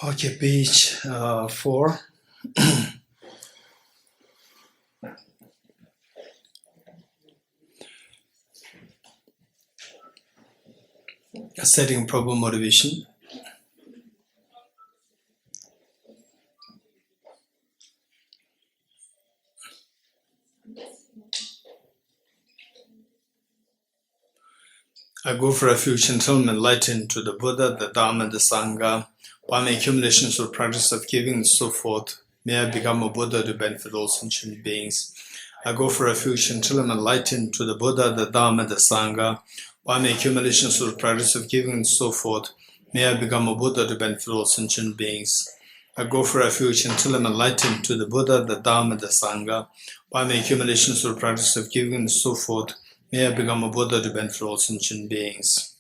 Okay, page 4. Setting proper motivation. I go for refuge until I'm enlightened to the Buddha, the Dharma, and the Sangha. By my accumulations or practice of giving and so forth, may I become a Buddha to benefit all sentient beings. I go for refuge until I'm enlightened to the Buddha, the Dharma, and the Sangha. By my accumulations or practice of giving and so forth, may I become a Buddha to benefit all sentient beings. I go for refuge until I'm enlightened to the Buddha, the Dharma, and the Sangha. By my accumulations or practice of giving and so forth, may I become a Buddha to benefit all sentient beings.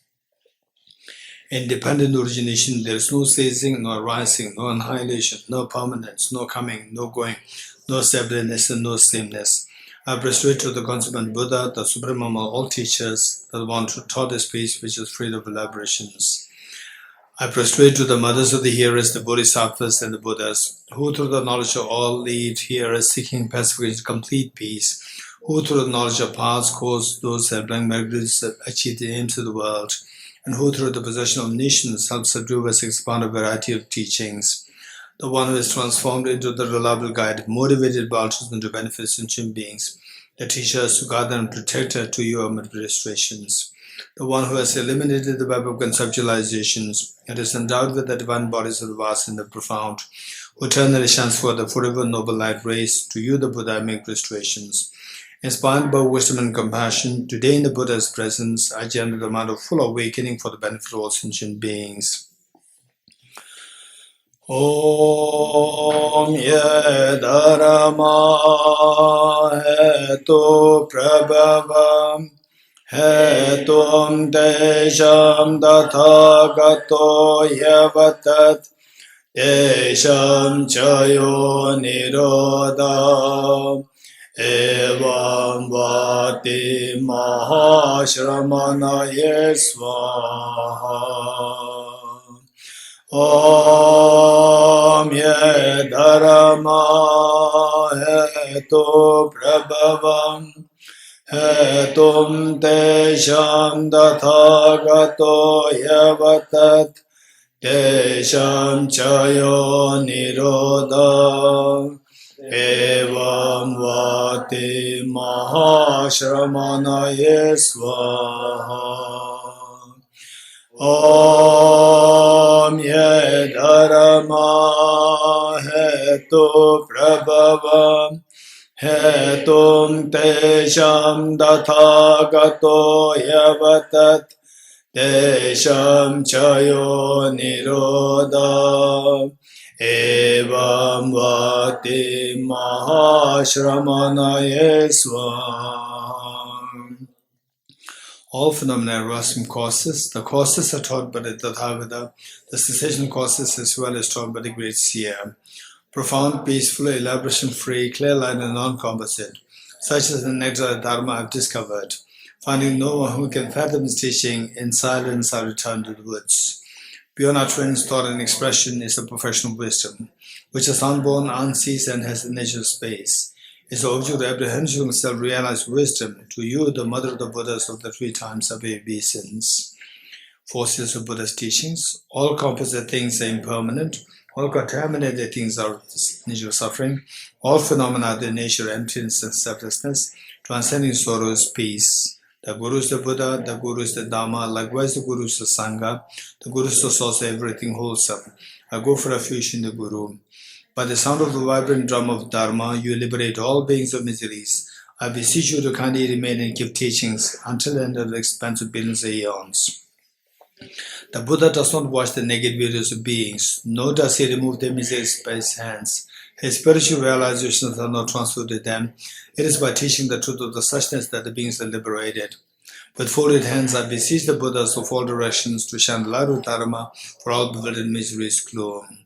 Independent origination, there is no ceasing, no arising, no annihilation, no permanence, no coming, no going, no separateness, and no sameness. I prostrate to the consummate Buddha, the supreme of all teachers, the one who taught this peace which is free of elaborations. I prostrate to the mothers of the hearers, the bodhisattvas and the Buddhas, who through the knowledge of all lead hearers seeking pacification, complete peace, who through the knowledge of paths, cause those that bring miracles achieve the aims of the world, and who through the possession of nations help subdue us expand a variety of teachings. The one who is transformed into the reliable guide, motivated by altruism to benefit sentient beings, the teacher is to guide and protector to your administrations. The one who has eliminated the web of conceptualizations and is endowed with the divine bodies of the vast and the profound, who eternally shines for the forever noble light race, to you the Buddha make restorations. Inspired by wisdom and compassion, today in the Buddha's presence, I generate a mind of full awakening for the benefit of all sentient beings. Om ye dharma hetu prabhavam hetum desham dathagato yavatat desham chayo nirodha evam vati mahashramanaye svaha. Om ye dharma hetu prabhavam hetum desham dathagato yavatat desham chayo nirodha evam vati mahashramanaye svaha. Om ye dharma hetu prabhavam hetum desham dathagato yavatat desham chayo nirodha evam vati mahashramanaye svaha. All phenomena arise from causes. The causes are taught by the Tathagata. The cessation causes as well as taught by the great seer. Profound, peaceful, elaboration-free, clear light and non-composite. Such is the nectar of Dharma I have discovered. Finding no one who can fathom his teaching, in silence I return to the woods. Beyond utterance, thought and expression is a professional wisdom, which is unborn, unceased, and has the nature of space. Is the object of apprehension of self-realized wisdom, to you, the mother of the Buddhas of the 3 times of obeisance. Forces of Buddha's teachings. All composite things are impermanent. All contaminated things are the nature of suffering. All phenomena are the nature of emptiness and selflessness. Transcending sorrow is peace. The Guru is the Buddha, the Guru is the Dharma, likewise the Guru is the Sangha. The Guru is the source of everything wholesome. I go for refuge in the Guru. By the sound of the vibrant drum of Dharma, you liberate all beings of miseries. I beseech you to kindly remain and give teachings until the end of the expanse of billions of eons. The Buddha does not watch the naked videos of beings, nor does he remove their miseries by his hands. His spiritual realizations are not transferred to them. It is by teaching the truth of the suchness that the beings are liberated. With folded hands, I beseech the Buddhas of all directions to shine the light of Dharma for all bewildered miseries gloom.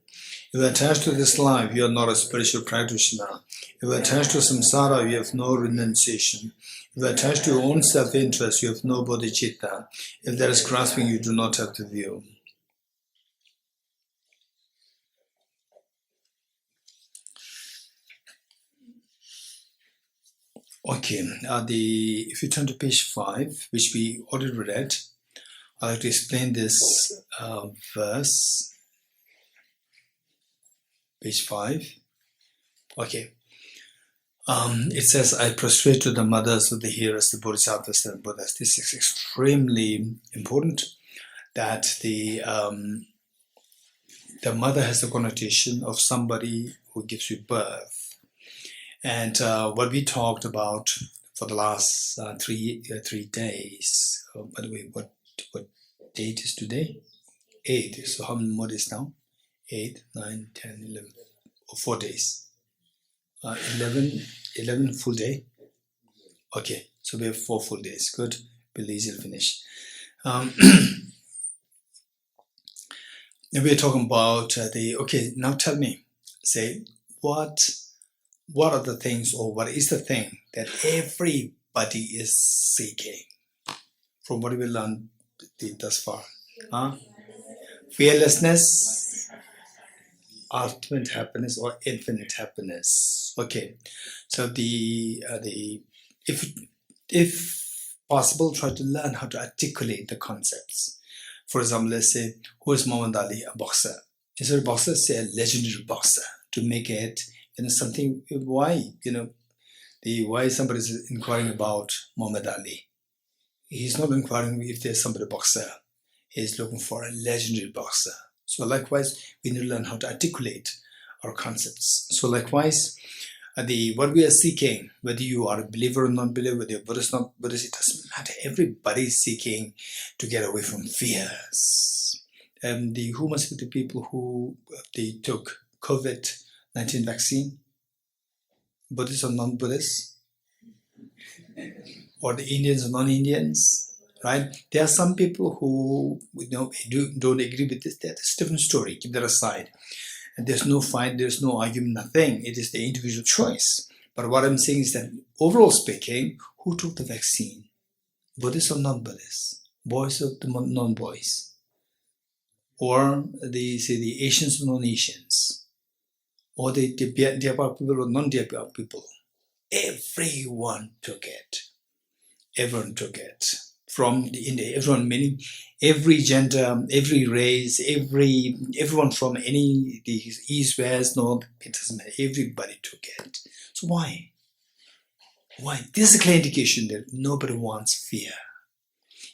If you are attached to this life, you are not a spiritual practitioner. If you are attached to samsara, you have no renunciation. If you are attached to your own self-interest, you have no bodhicitta. If there is grasping, you do not have the view. Okay, if you turn to page 5, which we already read, I'd like to explain this verse. Page 5. Okay. It says, I prostrate to the mothers of the hearers, the bodhisattvas and Buddhas. This is extremely important, that the mother has the connotation of somebody who gives you birth. And what we talked about for the last 3 days, by the way, what date is today? 8. So how many more days now? 8, 9, 10, 11, 4 days. 11 full day. Okay, so we have 4 full days. Good. We'll easily finish. We're talking about okay, now tell me, say, what are the things, or what is the thing that everybody is seeking from what we learned thus far? Fearlessness, ultimate happiness, or infinite happiness. Okay, so if possible, try to learn how to articulate the concepts. For example, let's say, who is Muhammad Ali? A boxer. Instead of boxer, say a legendary boxer, to make it something. Why why somebody is inquiring about Muhammad Ali? He's not inquiring if there's somebody boxer. He's looking for a legendary boxer. So likewise, we need to learn how to articulate our concepts. So likewise, what we are seeking, whether you are a believer or non-believer, whether you're Buddhist or not Buddhist, it doesn't matter. Everybody is seeking to get away from fears. Who must be the people who they took COVID-19 vaccine? Buddhists or non-Buddhists? Or the Indians or non-Indians? Right? There are some people who don't agree with this. That's a different story. Keep that aside. And there's no fight, there's no argument, nothing. It is the individual choice. But what I'm saying is that, overall speaking, who took the vaccine? Buddhists or non-Buddhists? Boys or non-boys? Or the Asians or non-Asians? Or the Diabak people or non-Diabak people? Everyone took it. Everyone took it. From everyone, meaning every gender, every race, everyone from the east, west, north, it doesn't matter. Everybody took it. So why? Why? This is a clear indication that nobody wants fear.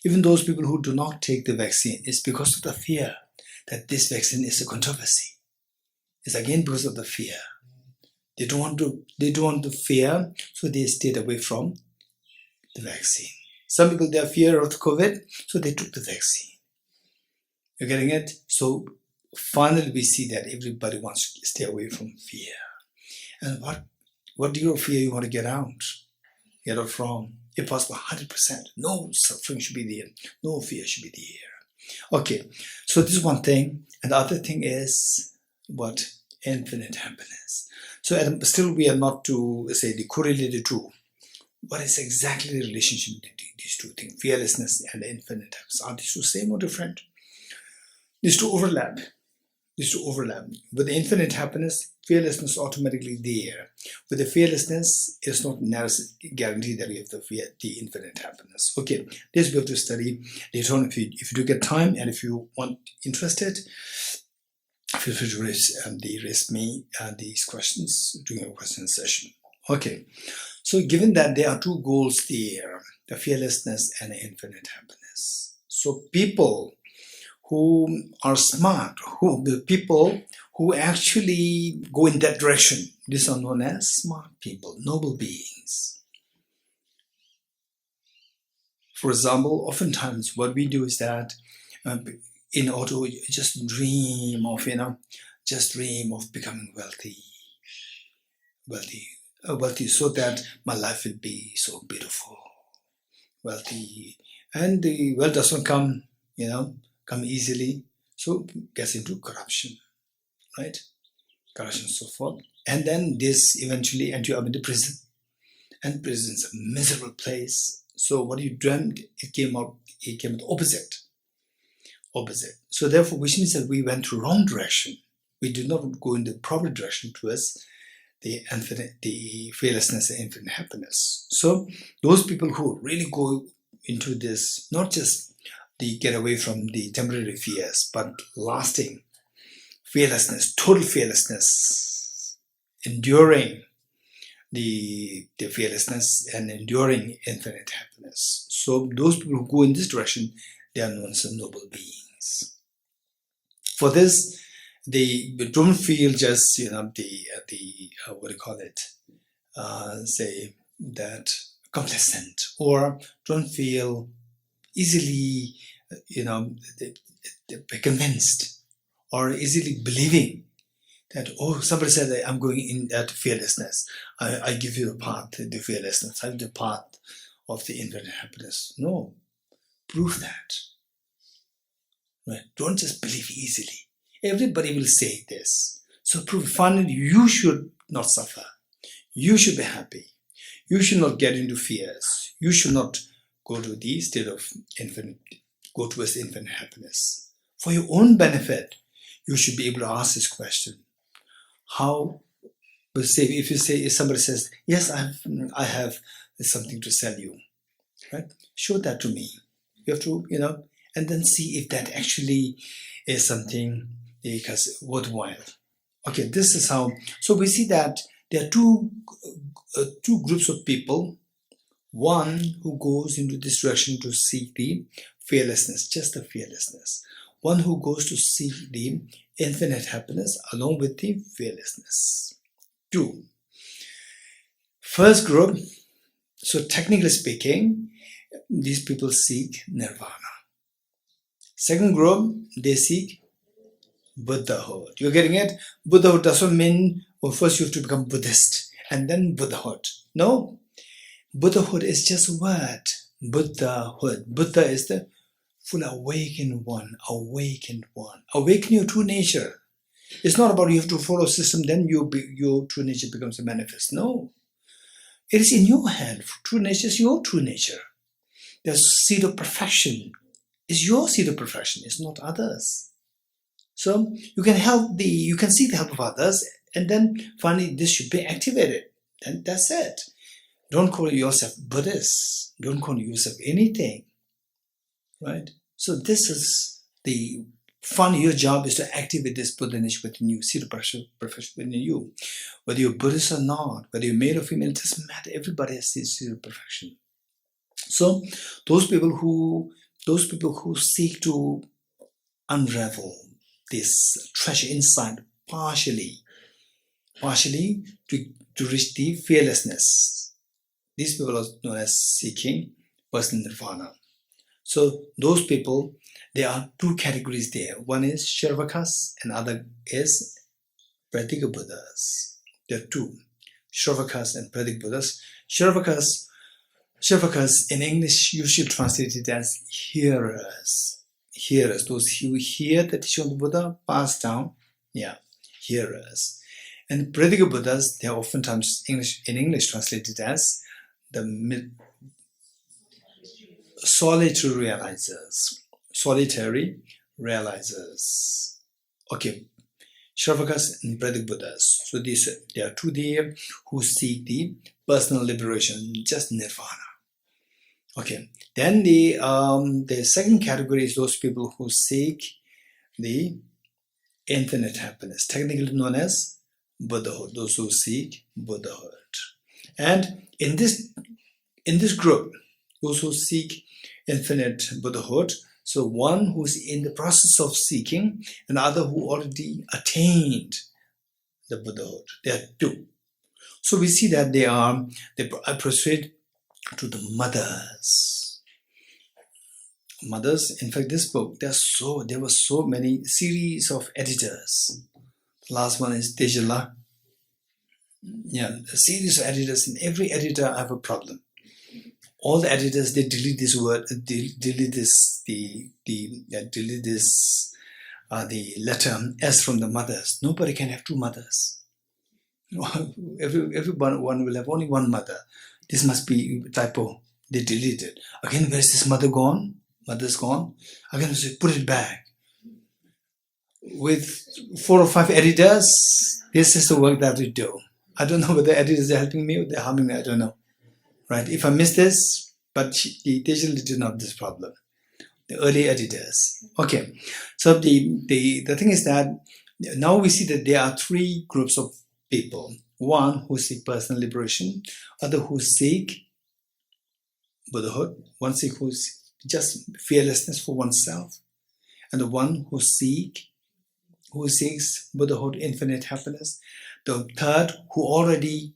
Even those people who do not take the vaccine, it's because of the fear that this vaccine is a controversy. It's again because of the fear. They don't want to fear, so they stayed away from the vaccine. Some people, they have fear of COVID, so they took the vaccine. You're getting it? So finally we see that everybody wants to stay away from fear. And what do you fear you want to get out? Get out from? If possible, 100%. No suffering should be there. No fear should be there. Okay, so this is one thing. And the other thing is what? Infinite happiness. So still we are not to say the correlated to what is exactly the relationship between these two things, fearlessness and infinite happiness. Are these two same or different? These two overlap. With the infinite happiness, fearlessness automatically there. With the fearlessness, it's not guaranteed that you have the infinite happiness. Okay, this we have to study later on if you do get time, and if you want interested, feel free to raise me these questions during a question session. Okay, so given that there are two goals there, the fearlessness and the infinite happiness. So people who are smart, the people who actually go in that direction, these are known as smart people, noble beings. For example, oftentimes what we do is that in order to just dream of becoming wealthy, so that my life will be so beautiful, wealthy, and the wealth doesn't come easily, so gets into corruption, right? Corruption and so forth, and then this eventually ends you up into prison, and prison is a miserable place. So what you dreamed, it came out opposite. So therefore, which means that we went to wrong direction. We did not go in the proper direction towards the fearlessness and infinite happiness. So those people who really go into this, not just they get away from the temporary fears, but lasting fearlessness, total fearlessness, enduring the fearlessness and enduring infinite happiness. So those people who go in this direction, they are known as noble beings. For this, they don't feel just, what do you call it, say that complacent, or don't feel easily, convinced or easily believing that, oh, somebody said that I'm going in that fearlessness. I give you the path, the fearlessness. I have the path of the infinite happiness. No, prove that. Right? Don't just believe easily. Everybody will say this. So prove, finally, you should not suffer. You should be happy. You should not get into fears. You should not go to the state of go towards infinite happiness. For your own benefit, you should be able to ask this question. How, if somebody says, yes, I have something to sell you, right? Show that to me. You have to, and then see if that actually is something because worthwhile. Okay, this is how. So we see that there are two groups of people. One who goes into this direction to seek the fearlessness, just the fearlessness. One who goes to seek the infinite happiness along with the fearlessness. Two. First group, so technically speaking, these people seek nirvana. Second group, they seek Buddhahood. You're getting it? Buddhahood doesn't mean, well, first you have to become Buddhist and then Buddhahood. No. Buddhahood is just a word. Buddhahood. Buddha is the full awakened one. Awaken your true nature. It's not about you have to follow system, then your true nature becomes a manifest. No. It is in your hand. True nature is your true nature. The seed of perfection is your seed of perfection. It's not others. So you can seek the help of others, and then finally this should be activated. And that's it. Don't call yourself Buddhist. Don't call yourself anything. Right? So this is your job is to activate this Buddha nature within you, seed of perfection within you. Whether you're Buddhist or not, whether you're male or female, it doesn't matter. Everybody has this seed of perfection. So those people who seek to unravel this treasure inside partially to reach the fearlessness. These people are known as seeking personal nirvana. So those people, there are two categories there. One is Shravakas and other is Pratika Buddhas. There are two, Shravakas and Pratika Buddhas. Shravakas in English usually translated as hearers. Hearers, those who hear the teaching of the Buddha pass down, hearers. And Pratika Buddhas, they are oftentimes in English translated as the solitary realizers. Okay, Shravakas and Pratika Buddhas. So there are two there who seek the personal liberation, just nirvana. Okay, then the second category is those people who seek the infinite happiness, technically known as Buddhahood. Those who seek Buddhahood, and in this group, those who seek infinite Buddhahood. So one who's in the process of seeking, and the other who already attained the Buddhahood. There are two. So we see that I proceed to the mothers. In fact, this book, there were so many series of editors. The last one is Tejala. A series of editors. In every editor, I have a problem. All the editors, they delete this word, delete the letter S from the mothers. Nobody can have two mothers. Everyone will have only one mother. This must be a typo. They delete it. Again, where is this mother gone? Mother's gone. Again, put it back. With 4 or 5 editors, this is the work that we do. I don't know whether editors are helping me or they're harming me. I don't know. Right? If I miss this, but they usually do not have this problem. The early editors. Okay. So the thing is that now we see that there are three groups of people. One who seek personal liberation, other who seek Buddhahood, one seek who's just fearlessness for oneself, and the one who seeks Buddhahood, infinite happiness. The third who already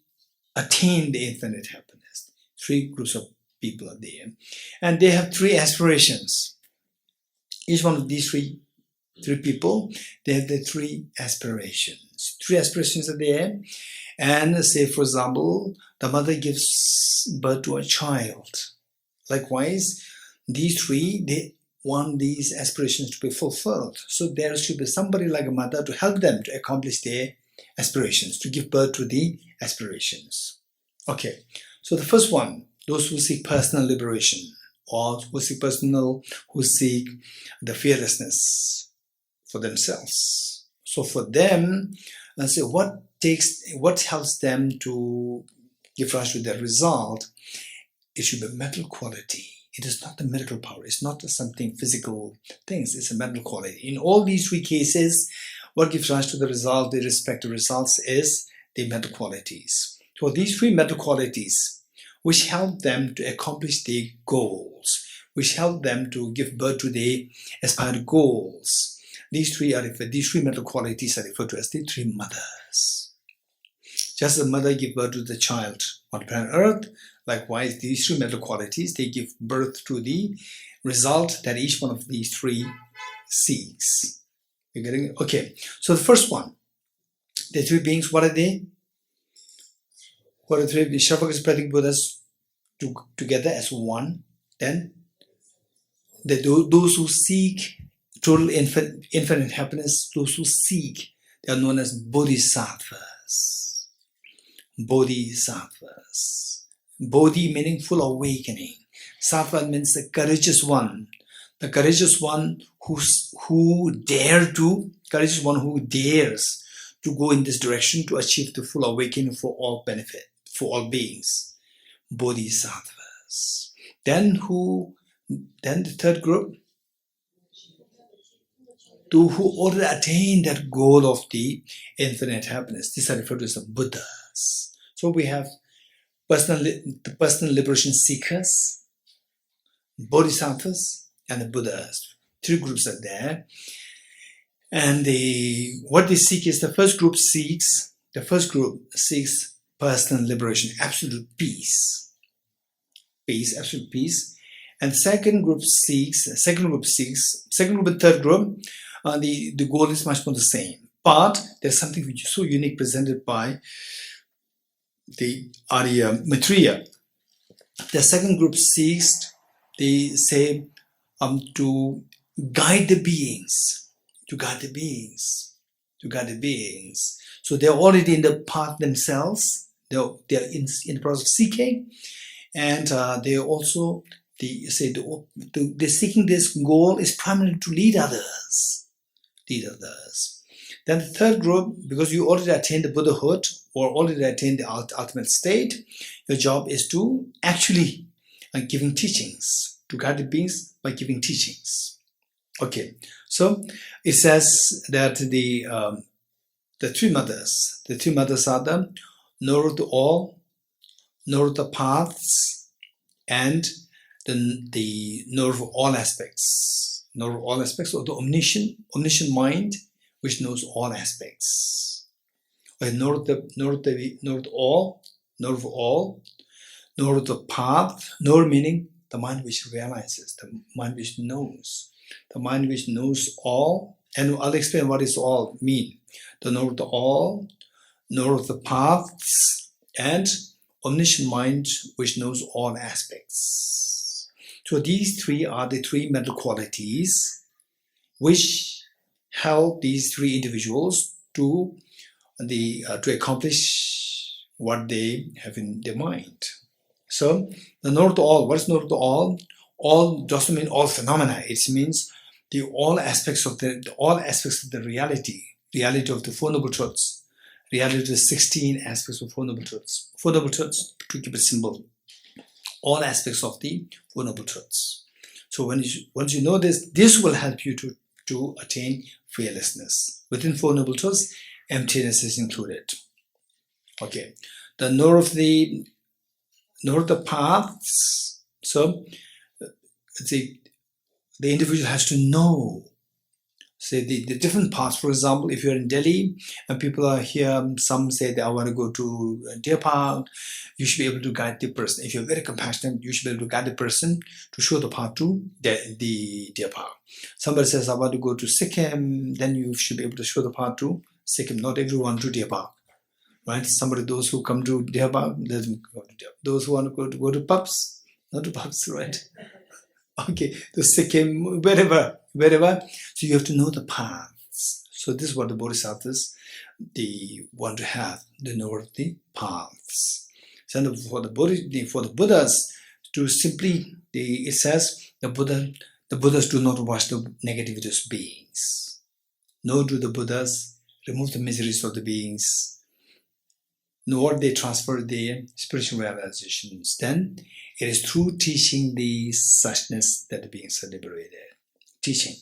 attained the infinite happiness. Three groups of people are there, and they have three aspirations. Each one of these three people, they have the three aspirations. Three aspirations are there. And say, for example, the mother gives birth to a child. Likewise, these three, they want these aspirations to be fulfilled. So there should be somebody like a mother to help them to accomplish their aspirations, to give birth to the aspirations. Okay, so the first one, those who seek personal liberation, or who seek the fearlessness for themselves. So for them, let's say what helps them to give rise to their result? It should be mental quality. It is not the mental power. It's not something physical things. It's a mental quality. In all these three cases, what gives rise to the result, the respective results, is the mental qualities. So these three mental qualities, which help them to accomplish their goals, which help them to give birth to their aspired goals. These three mental qualities are referred to as the three mothers. Just as a mother gives birth to the child on planet Earth, likewise, these three mental qualities, they give birth to the result that each one of these three seeks. You're getting it? Okay. So the first one, the three beings, what are they? What are the three? The Shavaka Buddhas together as one. Then those who seek total infinite happiness, those who seek, they are known as bodhisattvas. Bodhisattvas. Bodhi meaning full awakening. Sattva means the courageous one. The courageous one who dares to go in this direction to achieve the full awakening for all benefit, for all beings. Bodhisattvas. Then the third group, who already attained that goal of the infinite happiness. These are referred to as the Buddhas. So we have the personal liberation seekers, Bodhisattvas, and the Buddhas. Three groups are there. And what they seek is, the first group seeks personal liberation, absolute peace. Absolute peace. And second group and third group, the goal is much more the same. But there's something which is so unique presented by the Arya Maitreya. The second group seeks, they say, to guide the beings. So they're already in the path themselves. They're in the process of seeking. And they're seeking this goal is primarily to lead others. Then the third group, because you already attained the Buddhahood or already attained the ultimate state, your job is to actually giving teachings, to guide the beings by giving teachings. Okay, so it says that the three mothers are the knower of all, knower of the paths, and the knower of all aspects. Knower of all aspects, or the omniscient mind, which knows all aspects. Knower of all, knower of the path. Knower meaning the mind which realizes, the mind which knows all. And I'll explain what is all mean. The knower of the all, knower of the paths, and omniscient mind which knows all aspects. So these three are the three mental qualities which help these three individuals to accomplish what they have in their mind. So the knower of the all, what is knower of the all? All doesn't mean all phenomena. It means all aspects of the reality of the Four Noble Truths, Reality is 16 aspects of Four Noble Truths. Four Noble Truths, to keep it simple, all aspects of the Four Noble Truths. So once you know this, this will help you to attain fearlessness. Within Four Noble Truths, emptiness is included. Okay, the knower of the paths. So the individual has to know, say, the different paths. For example, if you're in Delhi and people are here, some say that I want to go to Deer Park, you should be able to guide the person. If you're very compassionate, you should be able to guide the person to show the path to the Deer Park. Somebody says, I want to go to Sikkim, then you should be able to show the path to Sikkim. Not everyone to Deer Park, right? Those who come to Deer Park, let them go to Deer Park. Those who want to go to pubs, not to pubs, right? Okay, to Sikkim, wherever. So you have to know the paths. So this is what the Bodhisattvas, they want to have, the know of the paths. So for the Buddhas, to simply, it says, the Buddhas do not watch the negativity of beings. Nor do the Buddhas remove the miseries of the beings, nor they transfer their spiritual realizations. Then it is through teaching the suchness that the beings are liberated. Teaching.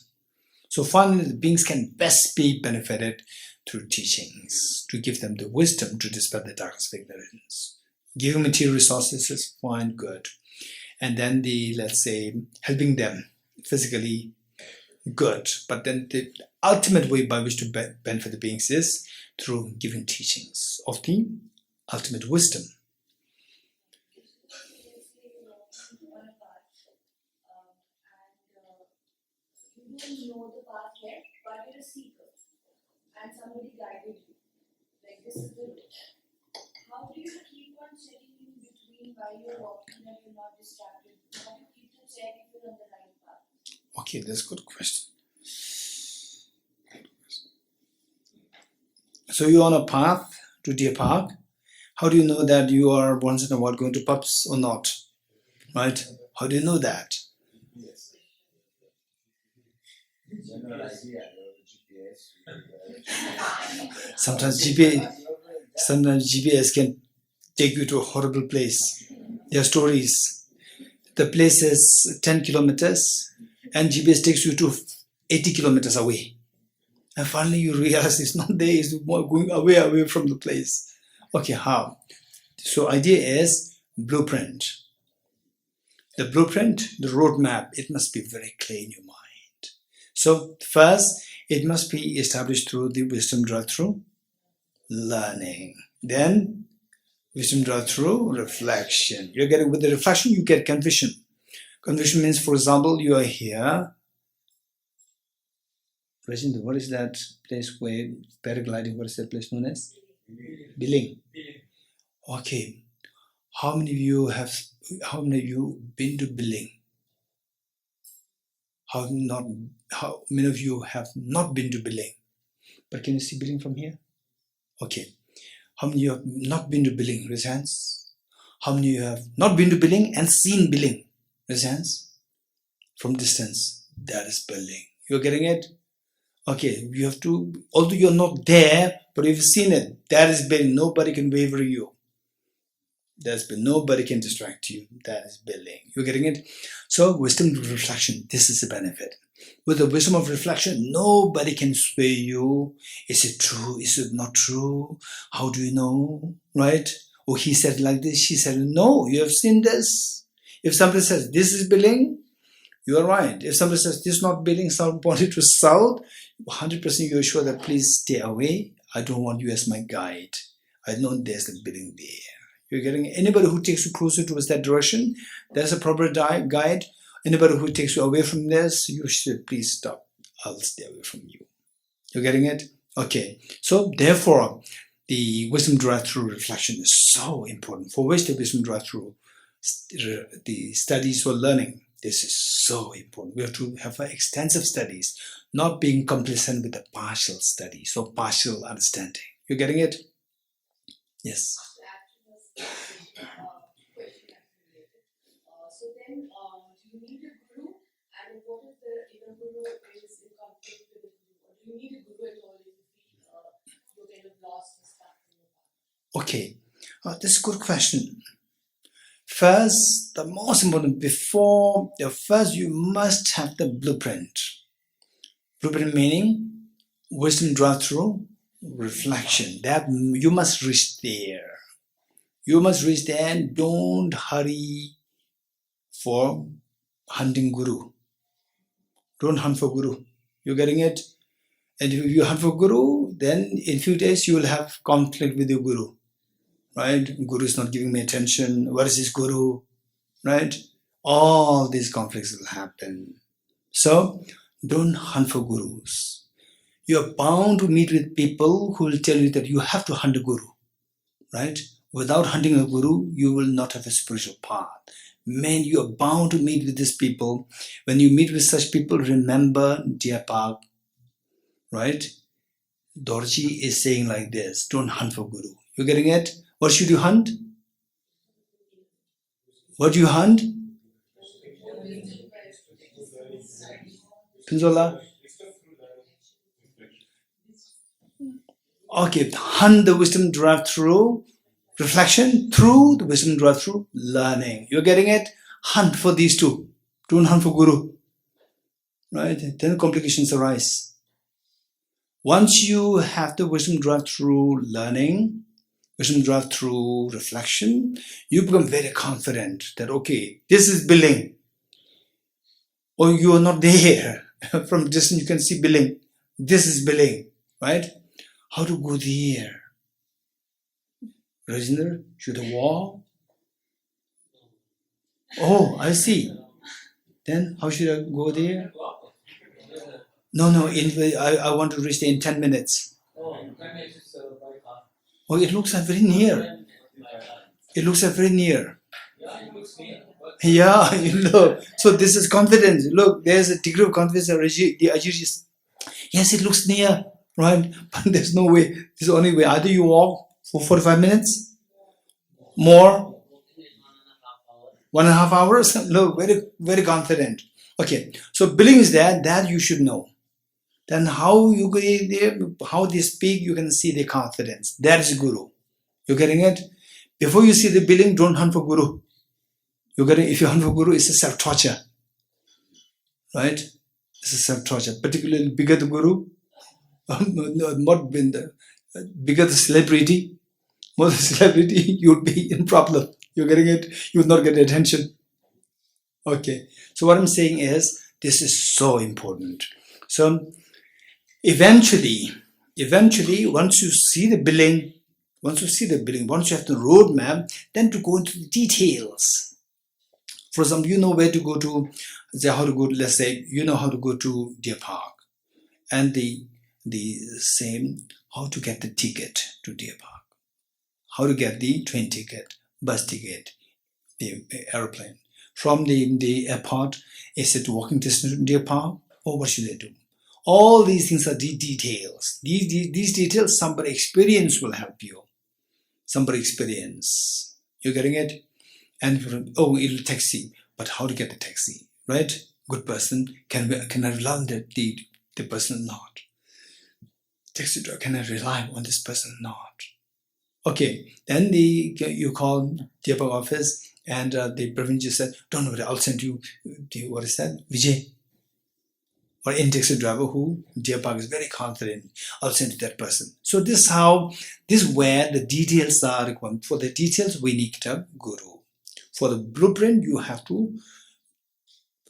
So finally, the beings can best be benefited through teachings, to give them the wisdom to dispel the darkness of ignorance. Giving material resources is fine, good. And then let's say, helping them physically, good. But then the ultimate way by which to benefit the beings is through giving teachings of the ultimate wisdom. You know the path yet, but you're a seeker, and somebody guided you. Like, this is the road. How do you keep on checking in between while you're walking and you're not distracted? How do you keep the check if you're on the right path? Okay, that's a good question. So you're on a path to Deer Park. How do you know that you are once in a while going to pubs or not? Right? How do you know that? Sometimes GPS can take you to a horrible place. There are stories. The place is 10 kilometers and GPS takes you to 80 kilometers away. And finally you realize it's not there, it's going away from the place. Okay, how? So idea is blueprint. The blueprint, the roadmap, it must be very clear in your mind. So first, it must be established through the wisdom derived through learning. Then, wisdom derived through reflection. With the reflection, you get conviction. Conviction means, for example, you are here. What is that place where paragliding, what is that place known as? Biling. Okay. How many of you been to Biling? How many of you have not been to Biling? But can you see Biling from here? Okay. How many of you have not been to Biling? Raise hands. How many of you have not been to Biling and seen Biling? Raise hands. From distance. That is Biling. You're getting it? Okay. You have to, although you're not there, but you've seen it. That is Biling. Nobody can waver you. Nobody can distract you. That is Biling. You're getting it? So wisdom of reflection, this is the benefit. With the wisdom of reflection, nobody can sway you. Is it true? Is it not true? How do you know? Right? Oh, he said like this, she said, no, you have seen this. If somebody says, this is Biling, you are right. If somebody says, this is not Biling, some pointed to south, 100% you are sure that please stay away. I don't want you as my guide. I know there's a Biling there. You're getting anybody who takes you closer towards that direction, there's a proper guide. Anybody who takes you away from this, you should please stop. I'll stay away from you. You're getting it? Okay. So therefore, the wisdom derived through reflection is so important. For which the wisdom derived through the studies or learning, this is so important. We have to have extensive studies, not being complacent with the partial studies or partial understanding. You're getting it? Yes. So then, do you need a guru? And what if the guru is in conflict with the guru? Or do you need a guru at all if you feel you're kind of lost and stuck? Okay, this is a good question. First, the most important, first you must have the blueprint. Blueprint meaning wisdom draw through reflection. That you must reach there. You must reach there and don't hurry for hunting guru. Don't hunt for guru. You getting it? And if you hunt for guru, then in few days you will have conflict with your guru. Right? Guru is not giving me attention. What is this guru? Right? All these conflicts will happen. So don't hunt for gurus. You're bound to meet with people who will tell you that you have to hunt a guru. Right? Without hunting a guru, you will not have a spiritual path. Man, you are bound to meet with these people. When you meet with such people, remember Dear Park, right? Dorji is saying like this, don't hunt for guru. You getting it? What should you hunt? What do you hunt? Pinzola? Okay, hunt the wisdom derived through reflection, through the wisdom derived through learning. You're getting it? Hunt for these two. Don't hunt for guru. Right? Then complications arise. Once you have the wisdom derived through learning, wisdom derived through reflection, you become very confident that, okay, this is billing. Or you are not there. From distance you can see billing. This is billing. Right? How to go there? Rajendra, should I walk? Oh, I see. Then how should I go there? No, I want to reach there in 10 minutes. Oh, it looks like very near. It looks like very near. Yeah, So this is confidence. Look, there's a degree of confidence. The Ajir is, yes, it looks near, right? But there's no way. This is the only way. Either you walk for 45 minutes, more, 1.5 hours. Look, very, very confident. Okay, so billing is there. That you should know. Then how you go there, how they speak, you can see the confidence. That is guru. You're getting it? Before you see the billing, don't hunt for guru. You're getting, if you hunt for guru, it's a self-torture. Right? It's a self-torture. Particularly bigger the guru, not been the bigger the celebrity, more the celebrity, you'll be in problem. You're getting it? You will not get attention. Okay. So what I'm saying is, this is so important. So eventually, once you see the billing, once you have the roadmap, then to go into the details. For example, you know where to go to, how to go to, let's say, you know how to go to Deer Park. And the same, how to get the ticket to Deer Park. How to get the train ticket, bus ticket, the airplane. From the airport, is it walking distance to Deer Park? Or what should they do? All these things are the details. These details, somebody experience will help you. Somebody experience. You're getting it? And it'll taxi. But how to get the taxi? Right? Good person. Can I rely on the person or not? Taxi driver, can I rely on this person or not? Okay. Then you call the Park office and the Praveen just said, don't worry, I'll send you what is that? Vijay. Or in taxi driver who Deer Park is very confident, I'll send to that person. So this is where the details are required. For the details, we need a guru. For the blueprint, you have to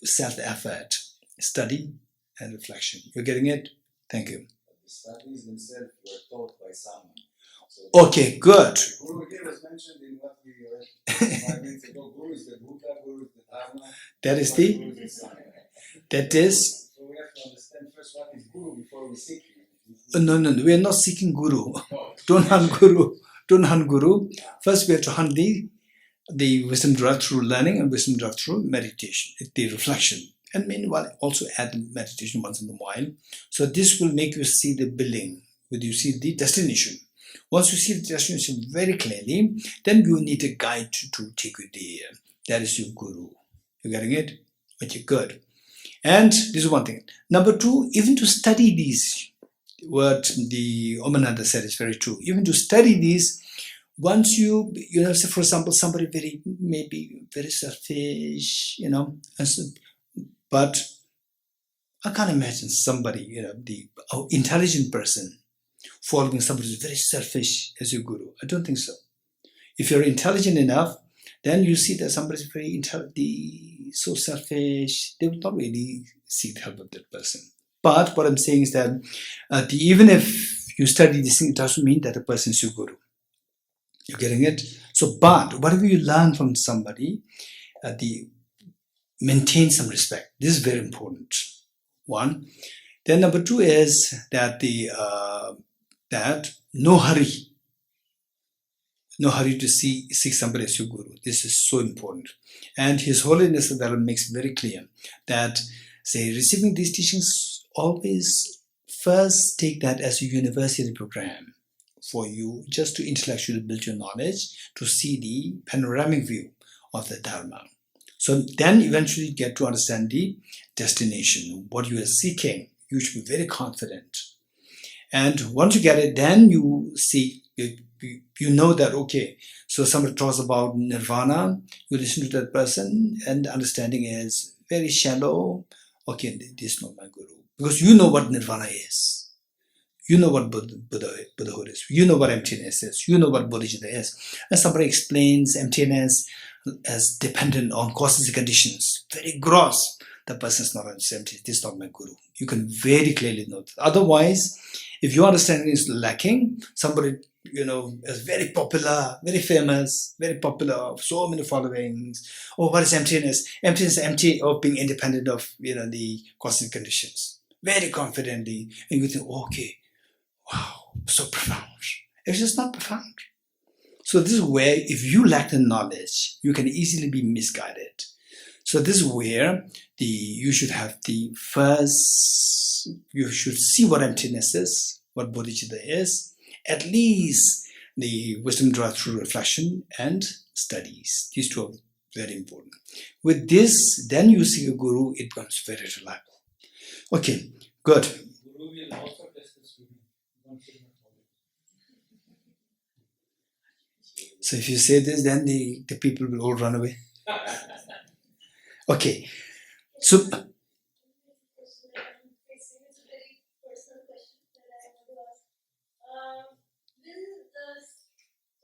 self-effort, study and reflection. You're getting it? Thank you. The studies themselves were taught by someone. So okay, good. Guru here was mentioned in what we read 5 minutes ago. Guru is the Buddha, Guru is the Dharma. That is Guru is the Sangha. that is. So we have to understand first what is Guru before we seek him. No, we are not seeking guru. Don't hunt guru. Don't hunt guru. First, we have to hunt the wisdom derived through learning and wisdom derived through meditation, the reflection. And meanwhile, also add the meditation once in a while. So this will make you see the billing, when you see the destination. Once you see the destination very clearly, then you need a guide to take you there. That is your guru. You getting it? Okay, good. And this is one thing. Number two, even to study these, what the Omananda said is very true. Even to study these, once say for example, somebody maybe very selfish, but I can't imagine somebody, the intelligent person following somebody who's very selfish as your guru. I don't think so. If you're intelligent enough, then you see that somebody's very so selfish, they will not really seek the help of that person. But what I'm saying is that even if you study this thing, it doesn't mean that the person is your guru. You're getting it? So, but whatever you learn from somebody, maintain some respect. This is very important. One. Then number two is that that no hurry. No hurry to seek somebody as your guru. This is so important. And His Holiness the Dalai makes very clear that, say, receiving these teachings, always first take that as a university program for you, just to intellectually build your knowledge, to see the panoramic view of the Dharma. So then eventually get to understand the destination, what you are seeking. You should be very confident. And once you get it, then you see, you know that, okay, so somebody talks about nirvana, you listen to that person, and the understanding is very shallow. Okay, this is not my guru. Because you know what nirvana is. You know what Buddhahood is. You know what emptiness is. You know what Bodhicitta is. And somebody explains emptiness as dependent on causes and conditions. Very gross. The person is not empty. This is not my guru. You can very clearly know that. Otherwise, if your understanding is lacking, somebody, is very popular, very famous, very popular, so many followings. Oh, what is emptiness? Emptiness is empty of being independent of, the causes and conditions. Very confidently. And you think, okay, wow, so profound. It's just not profound. So this is where, if you lack the knowledge, you can easily be misguided. So this is where you should have you should see what emptiness is, what bodhicitta is, at least the wisdom drawn through reflection and studies. These two are very important. With this, then you see a guru, it becomes very reliable. Okay, good. Guru will also test the student. One should not follow. So if you say this, then the people will all run away. Okay, so It's a very personal question that I want to ask. Will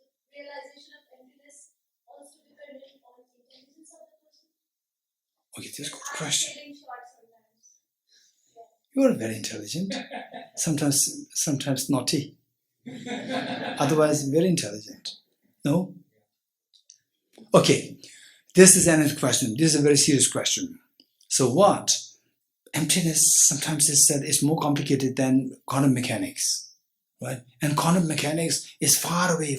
the realization of emptiness also depend on intelligence of the person? okay, this is a good question. I'm getting short sometimes. You are very intelligent. Sometimes naughty. Otherwise, very intelligent. No? Okay. This is another question. This is a very serious question. So what? Emptiness sometimes is said is more complicated than quantum mechanics, right? And quantum mechanics is far away,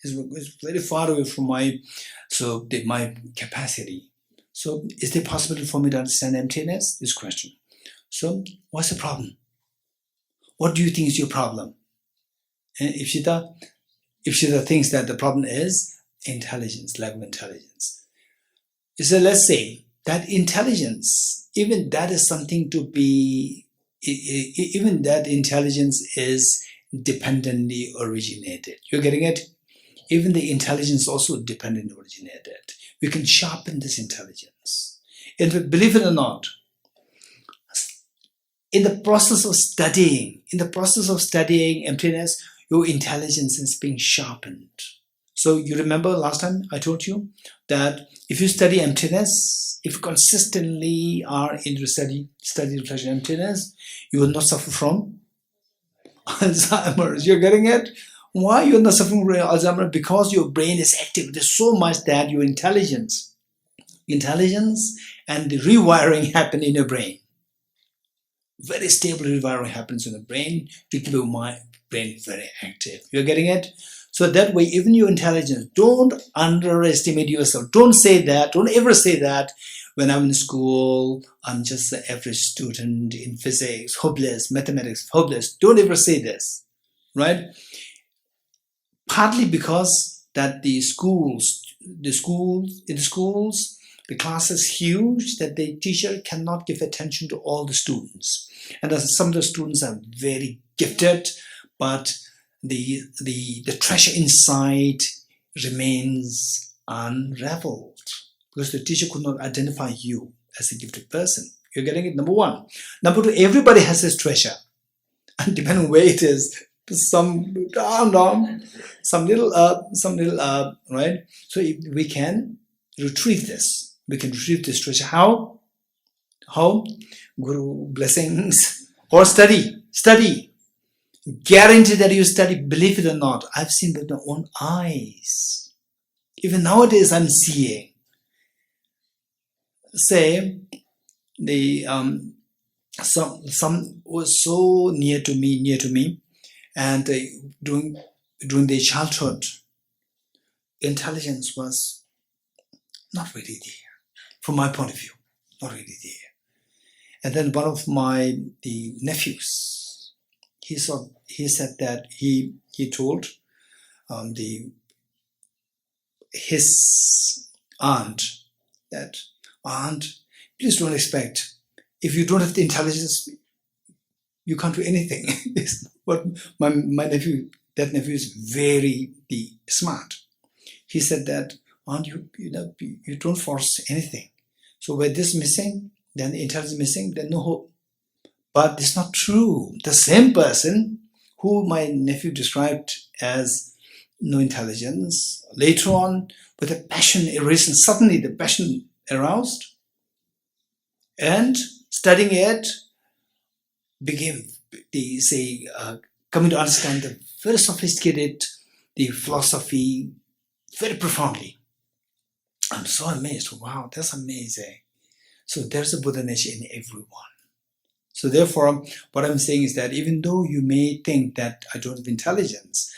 is very far away from my capacity. So is there possibility for me to understand emptiness? This question. So what's the problem? What do you think is your problem? And Ishita thinks that the problem is intelligence, lack of intelligence. So let's say that intelligence, even that is something to be, even that intelligence is dependently originated. You're getting it? Even the intelligence also dependently originated. We can sharpen this intelligence. And believe it or not, in the process of studying emptiness, your intelligence is being sharpened. So you remember last time I told you that if you study emptiness, if you consistently are into study reflection emptiness, you will not suffer from Alzheimer's. You're getting it? Why you're not suffering from Alzheimer's? Because your brain is active. There's so much that your intelligence and the rewiring happen in your brain. Very stable rewiring happens in the brain to keep your brain very active. You're getting it? So that way, even your intelligence, don't underestimate yourself. Don't say that. Don't ever say that. When I'm in school, I'm just the average student in physics, hopeless, mathematics, hopeless. Don't ever say this, right? Partly because that the class is huge, that the teacher cannot give attention to all the students. And some of the students are very gifted, but the treasure inside remains unraveled because the teacher could not identify you as a gifted person. You're getting it, number one. Number two, everybody has this treasure. And depending on where it is, some down, some little up, right? So if we can retrieve this. We can retrieve this treasure. How? How? Guru blessings or study. Study. Guarantee that you study, believe it or not. I've seen with my own eyes. Even nowadays I'm seeing. Say, the some was so near to me, and during their childhood, intelligence was not really there, from my point of view, not really there. And then one of the nephews, he said that he told his aunt that, aunt, please don't expect, if you don't have the intelligence, you can't do anything. But my nephew, that nephew is very smart. He said that, aunt, you don't force anything. So where this missing, then the intelligence missing, then no hope. But it's not true. The same person who my nephew described as no intelligence, later on, with a passion arisen, suddenly the passion aroused, and studying it became, coming to understand the very sophisticated, the philosophy very profoundly. I'm so amazed. Wow, that's amazing. So there's a Buddha nature in everyone. So therefore, what I'm saying is that even though you may think that I don't have intelligence,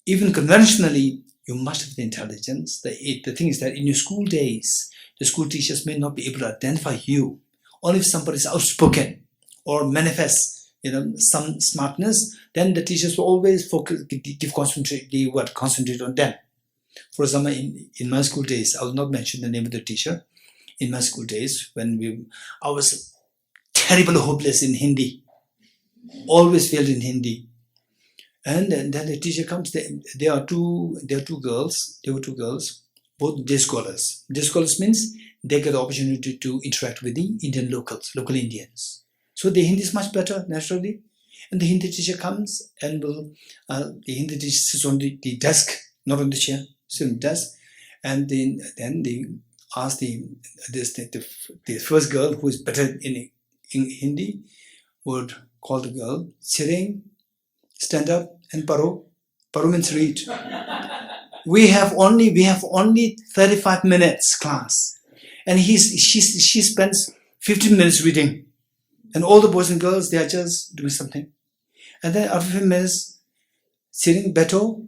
even conventionally, you must have the intelligence. The thing is that in your school days, the school teachers may not be able to identify you. Only if somebody is outspoken or manifests, some smartness, then the teachers will always concentrate on them. For example, in my school days, I will not mention the name of the teacher. In my school days, I was terribly hopeless in Hindi. Always failed in Hindi. And then the teacher comes. There were two girls, both day scholars. Day scholars means they get the opportunity to interact with the Indian local Indians. So the Hindi is much better, naturally. And the Hindi teacher comes and the Hindi teacher sits on the desk, not on the chair, sits on the desk. And then they ask the first girl who is better in Hindi would call the girl, sitting, stand up, and paro. Paro means read. We have only 35 minutes class, and she spends 15 minutes reading, and all the boys and girls, they are just doing something, and then after 15 minutes, sitting beto,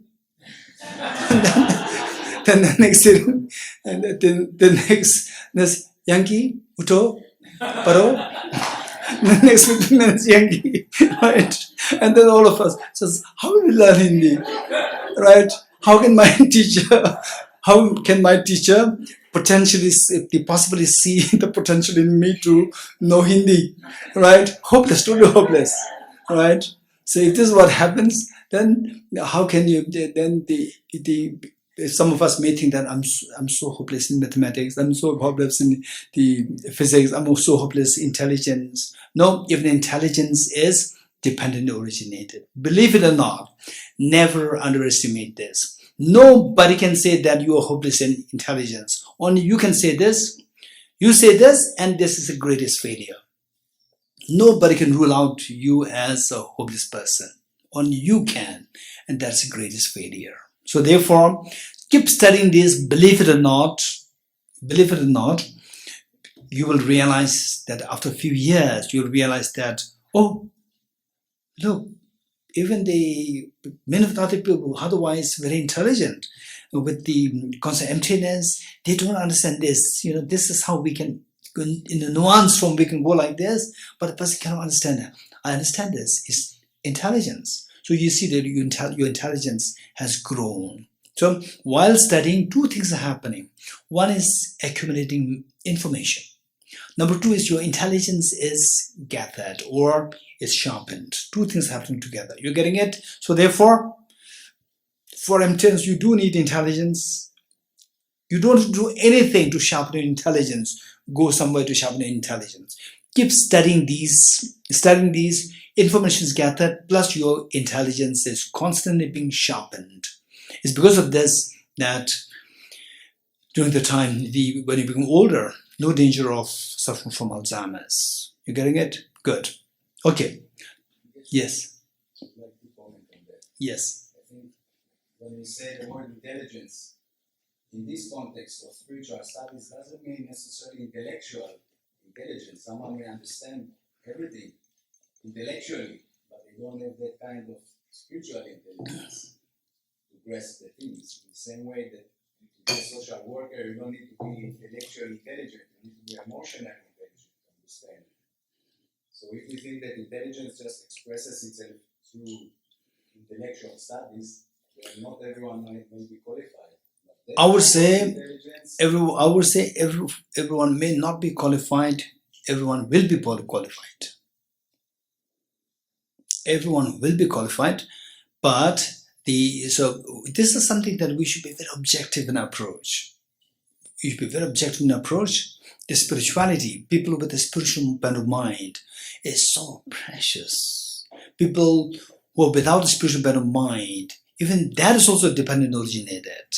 then the next sitting, and then the next Yankee uto paro. The next 15 minutes Yankee, right? And then all of us says, how will we learn Hindi, right? How can my teacher possibly see the potential in me to know Hindi, right? Hopeless, totally hopeless, right? So if this is what happens, then how can you, then some of us may think that I'm so hopeless in mathematics, I'm so hopeless in the physics, I'm so hopeless in intelligence. No, even intelligence is dependent originated. Believe it or not, never underestimate this. Nobody can say that you are hopeless in intelligence. Only you can say this. You say this, and this is the greatest failure. Nobody can rule out you as a hopeless person. Only you can, and that's the greatest failure. So therefore, keep studying this. Believe it or not, you will realize that after a few years, you'll realize that, oh, look, even many of the other people who are otherwise very intelligent, with the concept of emptiness, they don't understand this. This is how we can, in a nuanced form, we can go like this, but the person cannot understand it. I understand this. It's intelligence. So you see that your intelligence has grown. So while studying, two things are happening. One is accumulating information. Number two is your intelligence is gathered or is sharpened. Two things happening together. You're getting it? So therefore, for emptiness, you do need intelligence. You don't do anything to sharpen your intelligence. Go somewhere to sharpen your intelligence. Keep studying these. Information is gathered, plus your intelligence is constantly being sharpened. It's because of this that during the time when you become older, no danger of suffering from Alzheimer's. You getting it? Good. Okay. Yes. I'd like to comment on that. Yes. I think when we say the word intelligence, in this context of spiritual studies, doesn't mean necessarily intellectual intelligence. Someone may understand everything intellectually, but they don't have that kind of spiritual intelligence to grasp the things. In the same way that to be a social worker, you don't need to be intellectually intelligent, you need to be emotionally intelligent to understand. So if we think that intelligence just expresses itself through intellectual studies, then not everyone may be qualified. I would say everyone may not be qualified. Everyone will be qualified. Everyone will be qualified, but so this is something that we should be very objective in our approach. You should be very objective in our approach. The spirituality, people with a spiritual bent of mind, is so precious. People who are without a spiritual bent of mind, even that is also dependent originated.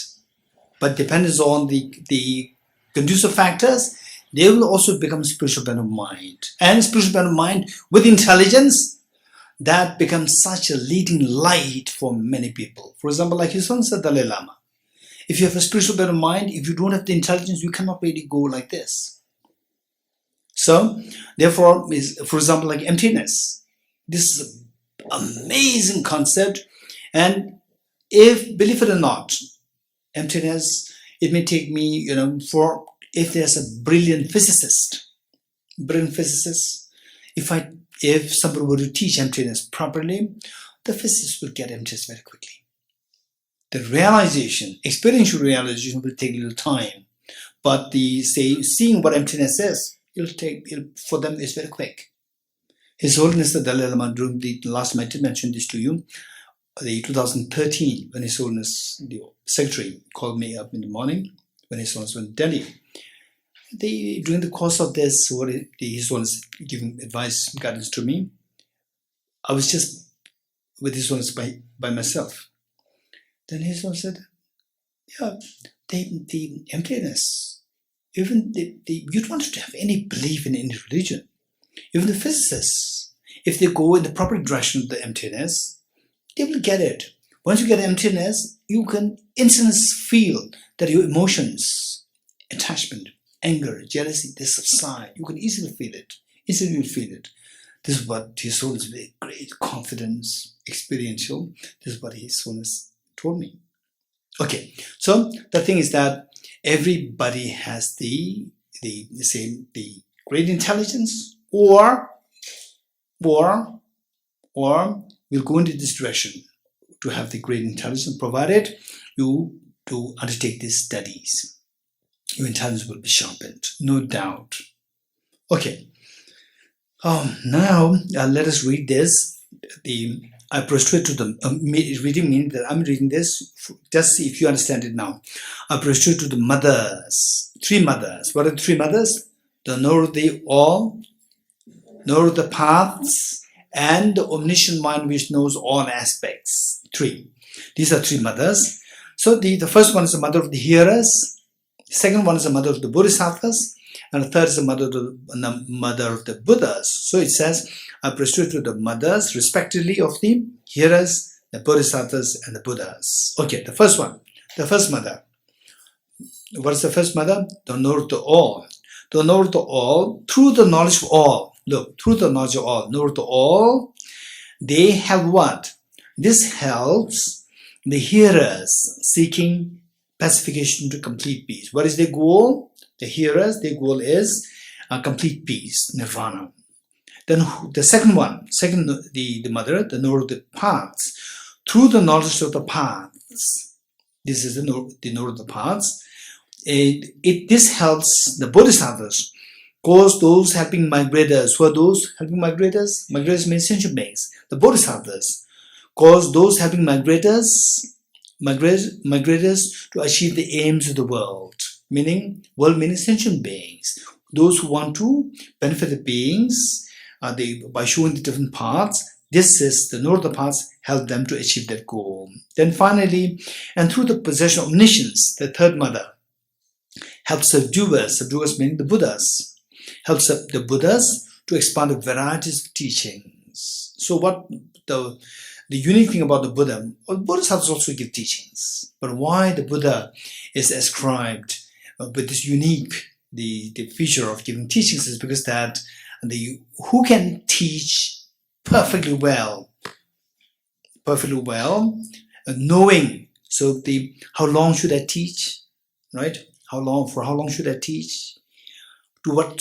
But depends on the conducive factors, they will also become spiritual bent of mind. And spiritual bent of mind with intelligence, that becomes such a leading light for many people. For example, like his son said, Dalai Lama. If you have a spiritual bent of mind, if you don't have the intelligence, you cannot really go like this. So, therefore, for example, like emptiness. This is an amazing concept. And if, believe it or not, emptiness, it may take me, if there's a brilliant physicist, if somebody were to teach emptiness properly, the physicist will get emptiness very quickly. The realization, experiential realization will take a little time, but seeing what emptiness is, for them it's very quick. His Holiness the Dalai Lama, during the last time I did mention this to you, the 2013, when His Holiness, the secretary, called me up in the morning, when His Holiness went to Delhi. During the course of this, His Holiness giving advice, guidance to me, I was just with His Holiness by myself. Then His Holiness said, yeah, the emptiness, even you don't have to have any belief in any religion. Even the physicists, if they go in the proper direction of the emptiness, they will get it. Once you get emptiness, you can instantly feel that your emotions, attachment, anger, jealousy, they subside. You can easily feel it. This is what His Holiness, with great confidence, experiential, this is what His Holiness told me. Okay, so the thing is that everybody has the great intelligence, or will go into this direction to have the great intelligence, provided you to undertake these studies. Your intelligence will be sharpened, no doubt. Okay. Now let us read this. I prostrate to the reading, meaning that I'm reading this. Just see if you understand it now. I prostrate to the mothers, 3 mothers. What are the 3 mothers? The knower of the all, knower of the paths, and the omniscient mind which knows all aspects. 3. These are 3 mothers. So the first one is the mother of the hearers. The second one is the mother of the bodhisattvas. And the third is the mother of the Buddhas. So it says, I prostrate to the mothers, respectively, of the hearers, the bodhisattvas, and the Buddhas. Okay, the first one, the first mother. What is the first mother? The knower of the all. The knower of the all, through the knowledge of all. Look, through the knowledge of all, knower of the all, they have what? This helps the hearers seeking pacification to complete peace. What is their goal? The hearers, their goal is complete peace, nirvana. Then the second one, the mother, the knower of the paths, through the knowledge of the paths. This is the knower of the paths. This helps the bodhisattvas cause those helping migrators. Who are those helping migrators? Migrators means sentient beings, the bodhisattvas. Cause those helping migrators to achieve the aims of the world. World meaning sentient beings. Those who want to benefit the beings by showing the different paths. This is the note of the paths help them to achieve that goal. Then finally, and through the possession of omniscience, the third mother, helps subduers meaning the Buddhas, helps the Buddhas to expand the varieties of teachings. So what the unique thing about the Buddha, Buddhas also give teachings, but why the Buddha is ascribed with this unique, the feature of giving teachings is because that who can teach perfectly well, knowing. So how long should I teach, right? For how long should I teach? To what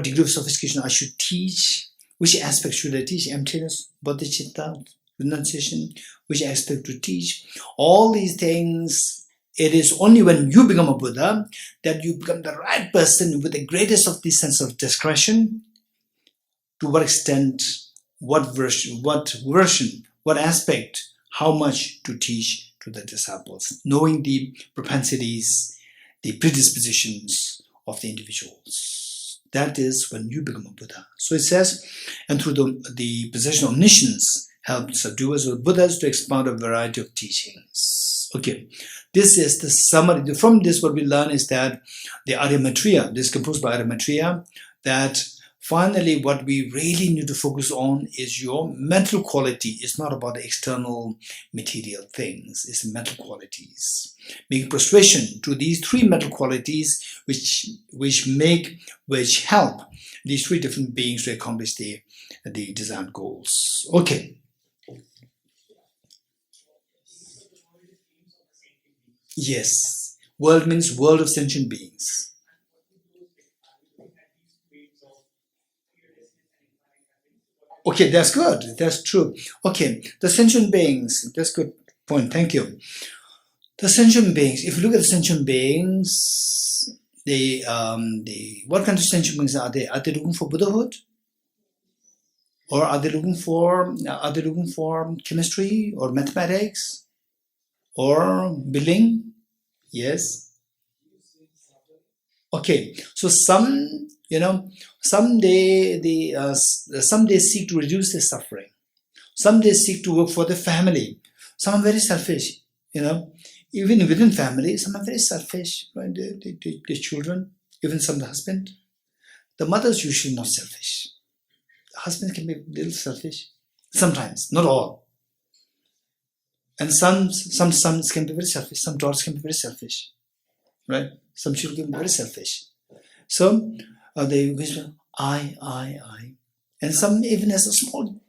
degree of sophistication I should teach? Which aspect should I teach? Emptiness, bodhicitta, renunciation, which aspect to teach? All these things, it is only when you become a Buddha that you become the right person with the greatest of the sense of discretion. To what extent, what version, what aspect, how much to teach to the disciples, knowing the propensities, the predispositions of the individuals. That is when you become a Buddha. So it says, and through the possession of omniscience, help subduers or Buddhas to expound a variety of teachings. Okay, this is the summary. From this, what we learn is that the Arya Maitreya, this is composed by Arya Maitreya, that finally, what we really need to focus on is your mental quality. It's not about the external material things. It's the mental qualities. Making prostration to these three mental qualities which help these three different beings to accomplish the desired goals. Okay. Yes. World means world of sentient beings. Okay, that's good. That's true. Okay, the sentient beings. That's good point. Thank you. The sentient beings. If you look at the sentient beings, what kind of sentient beings are they? Are they looking for Buddhahood, or are they looking for chemistry or mathematics or building? Yes. Okay. So some they seek to reduce their suffering. Some they seek to work for the family. Some are very selfish, Even within family, some are very selfish, right? The children, even some the husband. The mother is usually not selfish. The husband can be a little selfish. Sometimes, not all. And some sons can be very selfish. Some daughters can be very selfish, right? Some children can be very selfish. So they whisper, I. And some, even as a small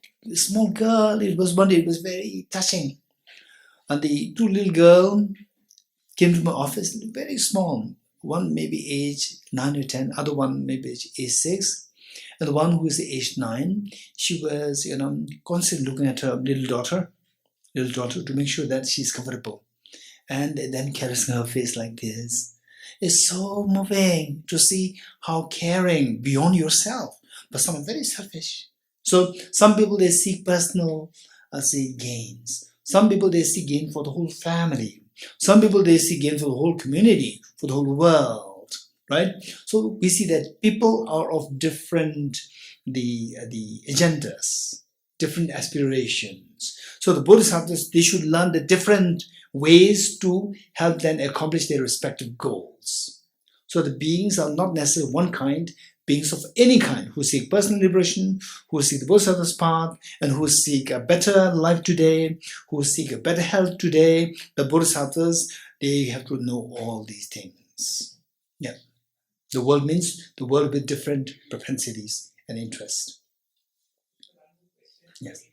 girl, it was very touching. And the two little girls came to my office, very small. One maybe age 9 or 10, other one maybe age 6. And the one who is age 9, she was, constantly looking at her little daughter to make sure that she's comfortable. And then caressing her face like this. It's so moving to see how caring beyond yourself. But some are very selfish. So some people, they seek personal gains. Some people, they seek gain for the whole family. Some people, they seek gain for the whole community, for the whole world, right? So we see that people are of different the agendas, different aspirations. So the Bodhisattvas, they should learn the different ways to help them accomplish their respective goals. So the beings are not necessarily one kind, beings of any kind who seek personal liberation, who seek the Bodhisattva's path, and who seek a better life today, who seek a better health today. The Bodhisattvas, they have to know all these things. Yeah. The world means the world with different propensities and interests. Yes.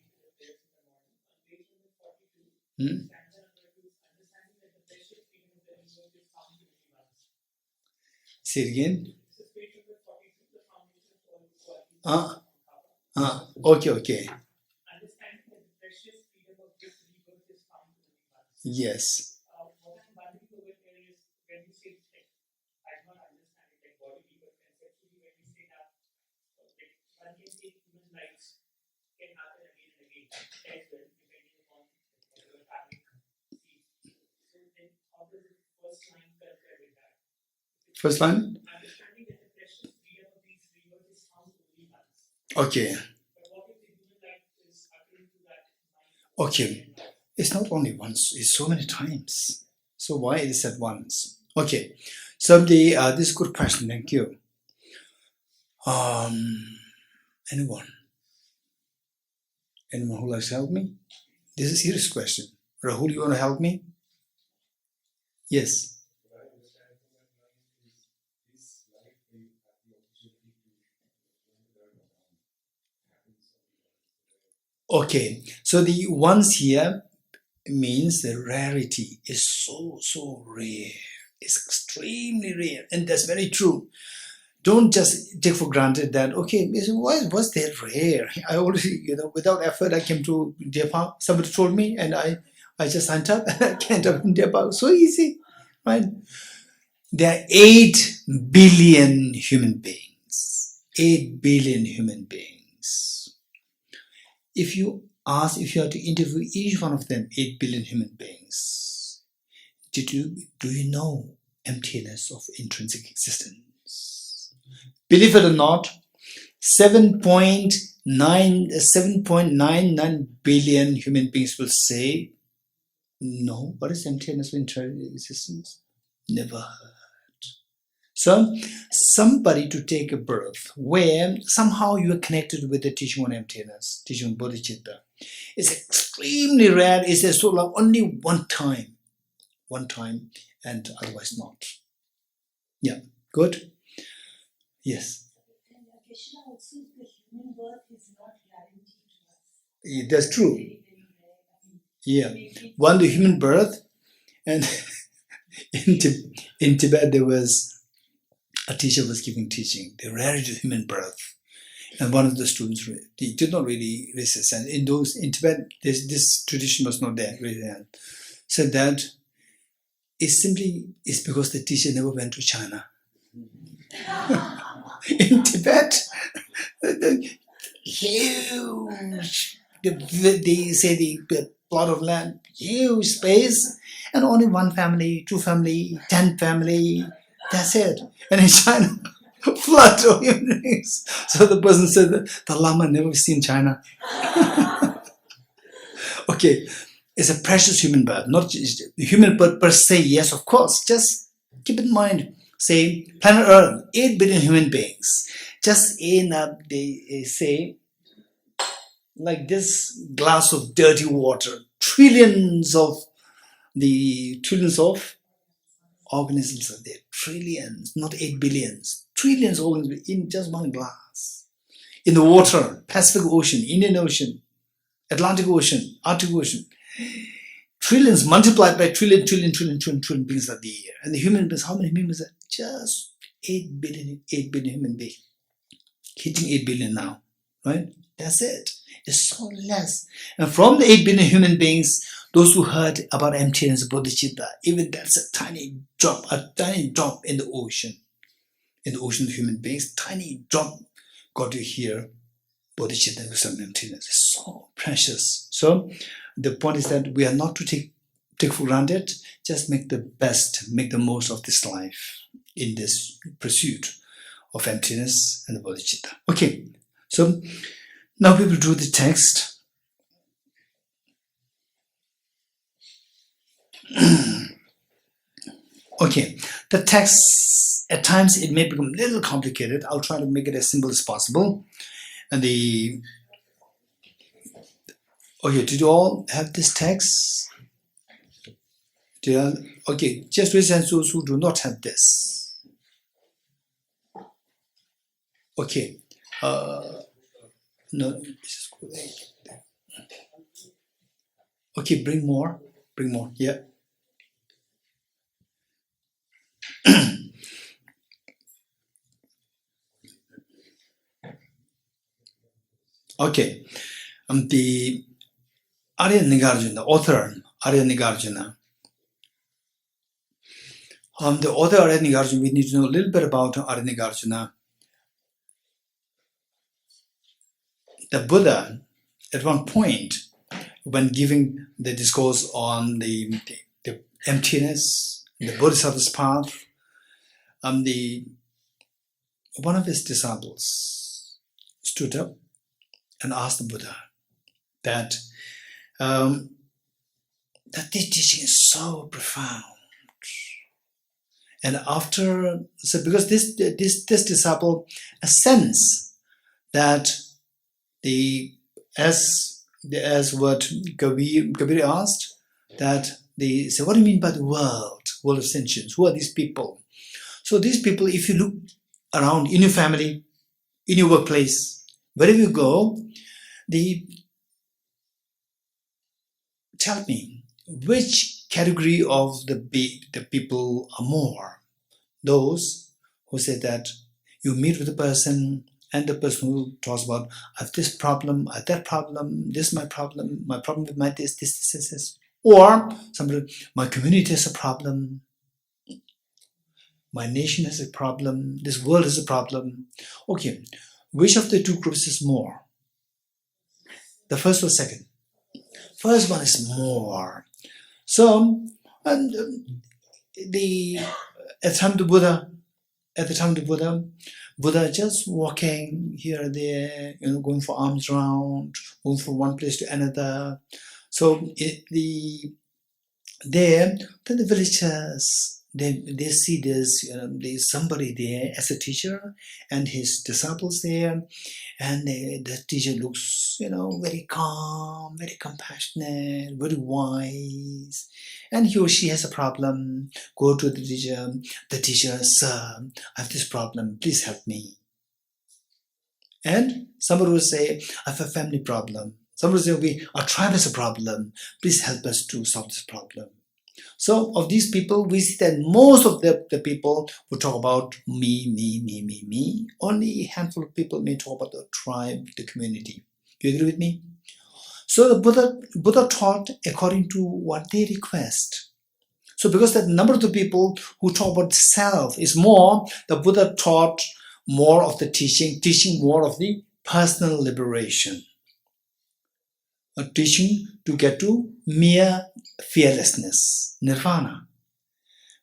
Say it again. Okay. Yes. lives can happen again and again as well, depending upon whatever karmic seeds. So then how does the first line compare with that? First line? Understanding that the precious freedom of these rivers is found only once. Okay. But what if the human life is according to that mind? Okay. It's not only once, it's so many times. So why is it once? Okay. So this is a good question, thank you. Anyone? Anyone who likes to help me? This is a serious question. Rahul, you want to help me? Yes. Okay, so the once here means the rarity is so rare. It's extremely rare, and that's very true. Don't just take for granted that, okay, why was that rare? I already, without effort, I came to Deer Park. Somebody told me, and I just signed up, and I came up in Deer Park. So easy, right? There are 8 billion human beings. 8 billion human beings. If you are to interview each one of them, 8 billion human beings, do you know emptiness of intrinsic existence? Believe it or not, 7.99 billion human beings will say, no, what is emptiness of intrinsic existence? Never heard. So, somebody to take a birth where somehow you are connected with the teaching on emptiness, teaching on bodhicitta. It's extremely rare. It's a sort of only one time, and otherwise not. Yeah, good. Yes. And Geshe, also the human birth is not guaranteed to us. That's true. Very, very rare. Yeah. One, the human birth, and in Tibet there was a teacher was giving teaching, the rarity of human birth. And one of the students, he did not really resist. And in Tibet, this tradition was not there, really. Said that it's because the teacher never went to China. In Tibet, huge, they say the plot of land, huge space, and only one family, 2 family, 10 family, that's it. And in China, flood of human beings. So the person said that the Lama never seen China. Okay, it's a precious human birth, not just human birth per se. Yes, of course. Just keep in mind. Say planet Earth, 8 billion human beings. Just in they say like this glass of dirty water, trillions of organisms are there, trillions, not 8 billions, trillions of organisms in just one glass. In the water, Pacific Ocean, Indian Ocean, Atlantic Ocean, Arctic Ocean, trillions multiplied by trillion beings are there. And the human beings, how many human beings are? Just 8 billion human beings. Hitting 8 billion now, right? That's it. It's so less. And from the 8 billion human beings, those who heard about emptiness, bodhicitta, even that's a tiny drop in the ocean. In the ocean of human beings, tiny drop got to hear bodhicitta with some emptiness. It's so precious. So the point is that we are not to take for granted, just make the best, make the most of this life in this pursuit of emptiness and the bodhicitta. Okay, so now we will do the text. Okay, the text, at times it may become a little complicated. I'll try to make it as simple as possible. And okay, did you all have this text? Okay, just raise hands those who do not have this. Okay, no, okay, bring more, yeah. Okay, the Arya Nagarjuna, author Arya Nagarjuna. The author Arya Nagarjuna, we need to know a little bit about Arya Nagarjuna. the Buddha, at one point, when giving the discourse on the emptiness, the Bodhisattva's path, one of his disciples stood up and asked the Buddha that that this teaching is so profound. And because this disciple sense that as what Kabir asked, that so what do you mean by the world of sentience? Who are these people? So these people, if you look around in your family, in your workplace, wherever you go, tell me which category of the people are more. Those who say that you meet with a person and the person who talks about, I have this problem, I have that problem, this is my problem with my this. Or somebody, my community has a problem, my nation has a problem, this world has a problem. Okay, which of the two groups is more? The first or second? First one is more. So, and at the time of the Buddha just walking here and there, going for alms round, going from one place to another. So then the villagers, they see this, there's somebody there as a teacher and his disciples there, and the teacher looks, very calm, very compassionate, very wise, and he or she has a problem, go to the teacher, sir, I have this problem, please help me. And somebody will say, I have a family problem. Somebody will say, our tribe has a problem, please help us to solve this problem. So of these people, we see that most of the people who talk about me, only a handful of people may talk about the tribe, the community. Do you agree with me? So the Buddha taught according to what they request. So because the number of the people who talk about self is more, the Buddha taught more of the teaching more of the personal liberation. A teaching to get to mere fearlessness, nirvana.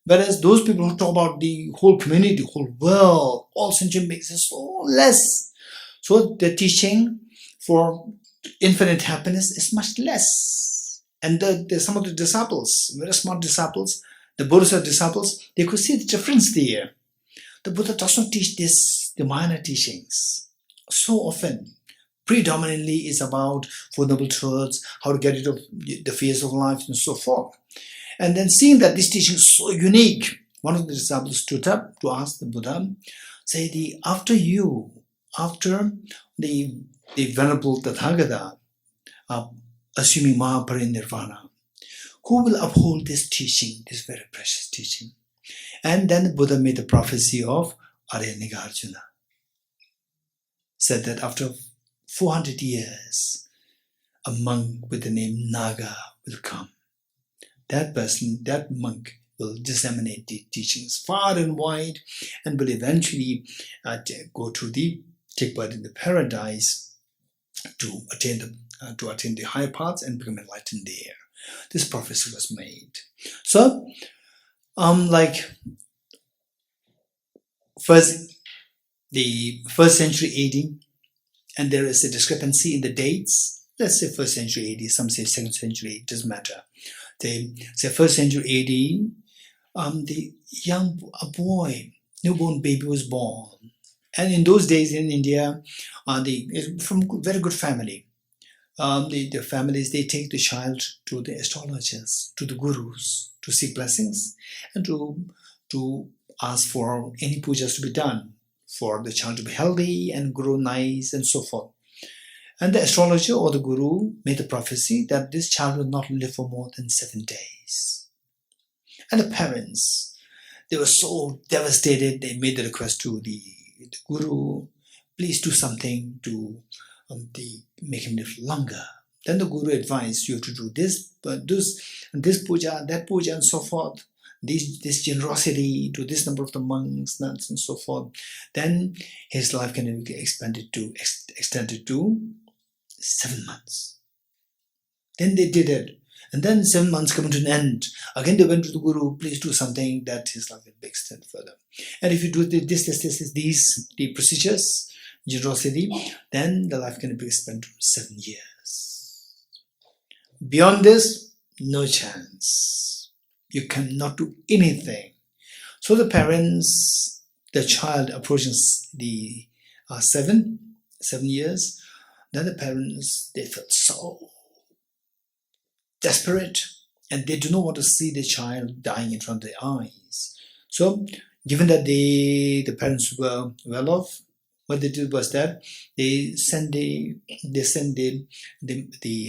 Whereas those people who talk about the whole community, the whole world, all sentient beings is so less. So the teaching for infinite happiness is much less. And some of the disciples, very smart disciples, the Bodhisattva disciples, they could see the difference there. The Buddha does not teach the minor teachings. So often, predominantly is about Four Noble Truths, how to get rid of the fears of life and so forth. And then seeing that this teaching is so unique, one of the disciples stood up to ask the Buddha, say, after the Venerable Tathagata, assuming Mahaparinirvana, who will uphold this teaching, this very precious teaching? And then the Buddha made the prophecy of Arya Nagarjuna. Said that after 400 years, a monk with the name Naga will come. That person, that monk, will disseminate the teachings far and wide and will eventually go to take part in the paradise to attain the higher paths and become enlightened there. This prophecy was made. So, the first century AD, and there is a discrepancy in the dates. Let's say 1st century AD, some say 2nd century, it doesn't matter. They say 1st century AD, a boy, newborn baby was born. And in those days in India, from a very good family. The families, they take the child to the astrologers, to the gurus, to seek blessings and to ask for any pujas to be done, for the child to be healthy and grow nice and so forth. And the astrologer or the guru made the prophecy that this child will not live for more than 7 days. And the parents, they were so devastated, they made the request to the guru, please do something to make him live longer. Then the guru advised you to do this puja, that puja and so forth. This generosity to this number of the monks, nuns and so forth. Then his life can be extended to 7 months. Then they did it. And then 7 months coming to an end. Again they went to the Guru, please do something that is like a big step further. And if you do these the procedures, generosity, then the life can be spent 7 years. Beyond this, no chance. You cannot do anything. So the parents, the child approaches the 7 years, then the parents, they felt so desperate, and they do not want to see the child dying in front of their eyes. So, given that the parents were well off, what they did was that they sent the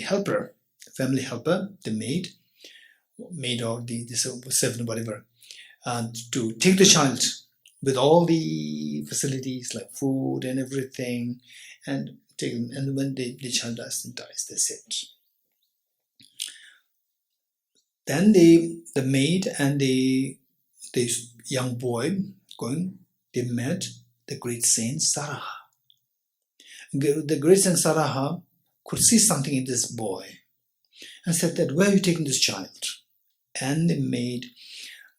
helper, family helper, the maid or the servant, whatever, to take the child with all the facilities like food and everything, and take them. And when the child dies, that's it. Then the maid and the young boy they met the great saint Saraha. The great saint Saraha could see something in this boy and said that, where are you taking this child? And the maid,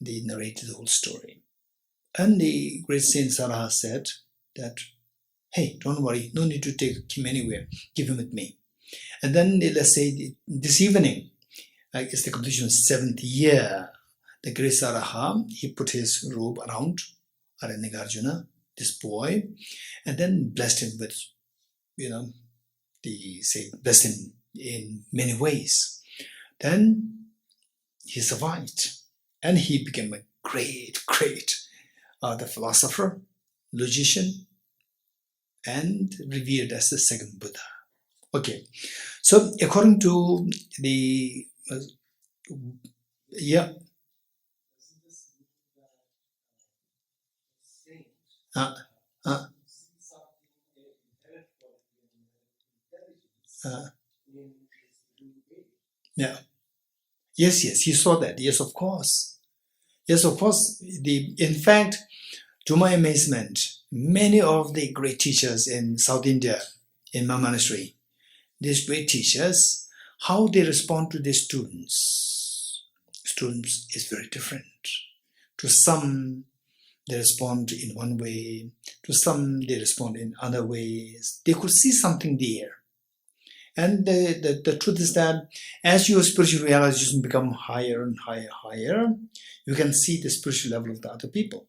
they narrated the whole story. And the great saint Saraha said that, hey, don't worry, no need to take him anywhere, give him with me. And then let's say this evening, it's the completion of 7th year, the great Saraha, he put his robe around Nagarjuna, this boy, and then blessed him with, blessed him in many ways. Then he survived, and he became a great the philosopher, logician, and revered as the second Buddha. Okay, so according to the yeah. Yeah. Yes, he saw that. Yes, of course. In fact, to my amazement, many of the great teachers in South India, in my monastery, these great teachers, how they respond to their students is very different. To some, they respond in one way. To some, they respond in other ways. They could see something there. And the truth is that as your spiritual realization become higher and higher, you can see the spiritual level of the other people.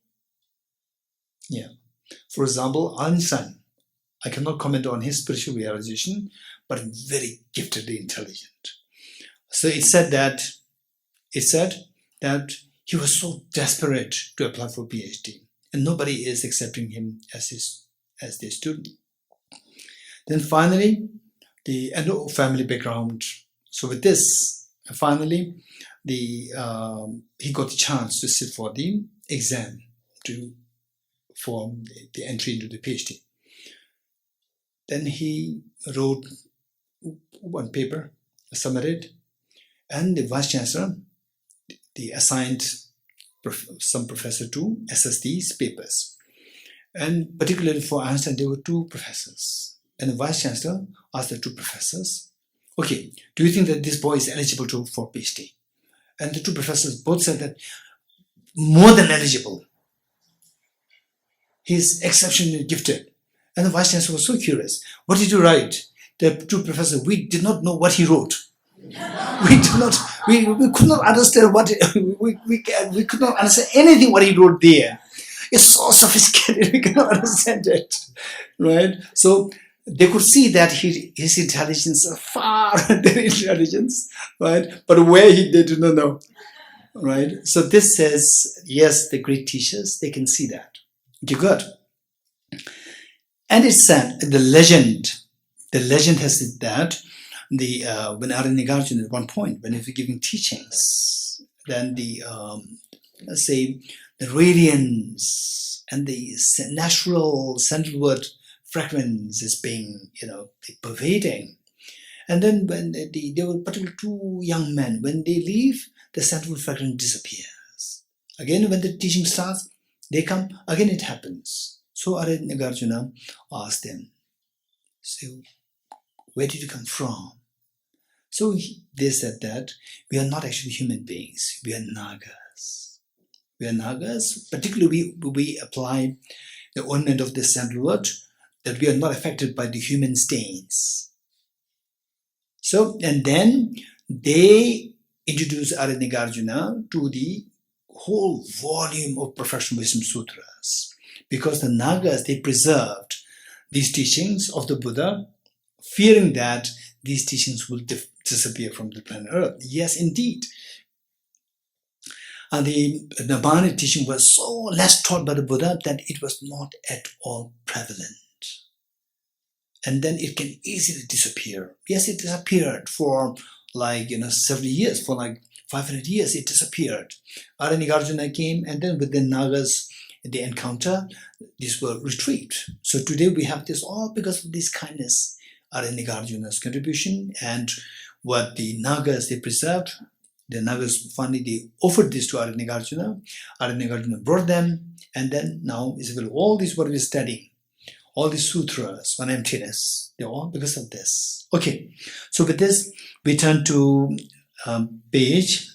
Yeah. For example, Einstein, I cannot comment on his spiritual realization, but very giftedly intelligent. So it said that he was so desperate to apply for PhD, and nobody is accepting him as their student. Then finally, the family background. So with this, finally, he got the chance to sit for the exam for the entry into the PhD. Then he wrote one paper, submitted, and the vice chancellor, they assigned some professor to assess these papers. And particularly for Einstein, there were 2 professors. And the vice chancellor asked the 2 professors, okay, do you think that this boy is eligible for PhD? And the 2 professors both said that more than eligible. He's exceptionally gifted. And the vice chancellor was so curious. What did you write? The 2 professors, we did not know what he wrote. We could not understand we could not understand anything what he wrote there. It's so sophisticated, we cannot understand it, right? So they could see that his intelligence is far their intelligence, right? But where they do not know, right? So this says, yes, the great teachers, they can see that. Okay, good. And it's said, the legend has said that when Nagarjuna at one point, when he was giving teachings, then let's say the radiance and the natural sandalwood fragrance is being, pervading. And then when there were particularly 2 young men, when they leave, the sandalwood fragrance disappears. Again, when the teaching starts, they come, again it happens. So Nagarjuna asked them, so Where did you come from? So they said that we are not actually human beings. We are Nagas. We are Nagas. Particularly, we apply the ornament of this sandalwood that we are not affected by the human stains. So, and then they introduced Nagarjuna to the whole volume of Professional Wisdom Sutras, because the Nagas, they preserved these teachings of the Buddha, fearing that these teachings will disappear from the planet Earth. Yes, indeed. And the Nirvana teaching was so less taught by the Buddha that it was not at all prevalent. And then it can easily disappear. Yes, it disappeared for several years, for 500 years it disappeared. Nagarjuna came, and then with the Nagas, the encounter, this will retreat. So today we have this all because of this kindness, Nagarjuna's contribution, and what the Nagas, they preserved. The Nagas finally, they offered this to Nagarjuna. Nagarjuna brought them, and then now is available. All this what we're studying, all these sutras on emptiness, they're all because of this. Okay, so with this, we turn to page.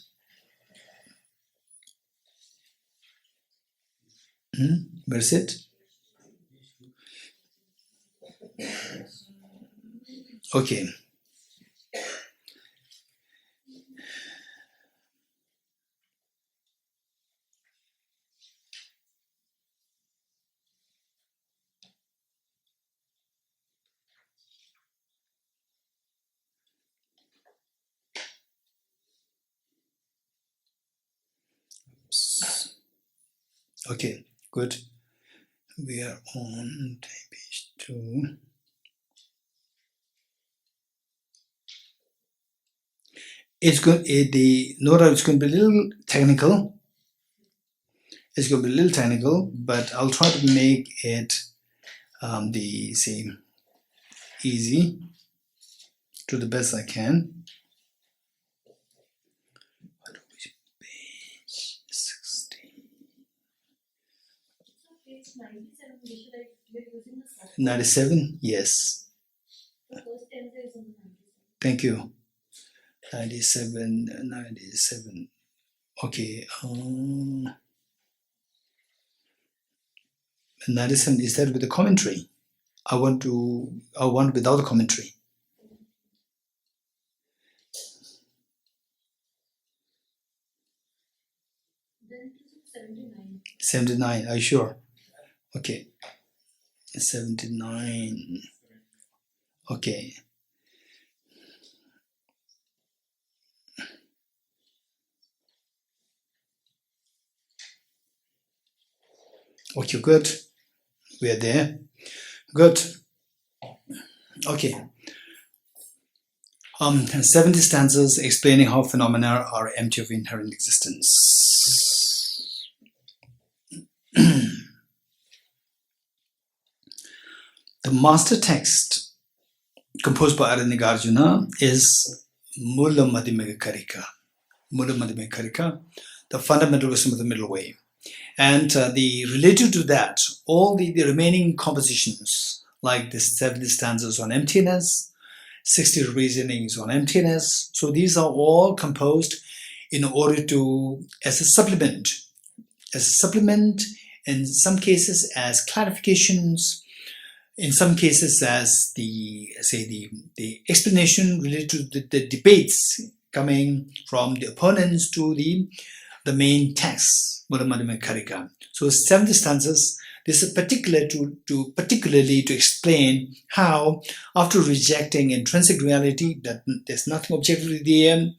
Where is it? Okay. Okay, good. We are on page 2. It's good. The Nora is going to be a little technical. It's going to be a little technical, but I'll try to make it easy to the best I can. Page 16. So page 97, Geshe, like you're using the first 97, yes. stanza is on the 97. Thank you. 97. Okay. 97, is that with the commentary? I want without the commentary. Then to 79. 79, are you sure? Okay. 79. Okay. Okay, good. We are there. Good. Okay. 70 stanzas explaining how phenomena are empty of inherent existence. The master text composed by Nagarjuna is Mula Madhyamaka Karika. Mula Madhyamaka Karika, the fundamental wisdom of the middle way. And related to that, all the remaining compositions, like the 70 stanzas on emptiness, 60 reasonings on emptiness. So these are all composed in order to, as a supplement, in some cases as clarifications, in some cases as the explanation related to the debates coming from the opponents to the main text, Mula Madhyamaka Karika. So 70 stanzas, this is particularly to explain how, after rejecting intrinsic reality, that there's nothing objectively there,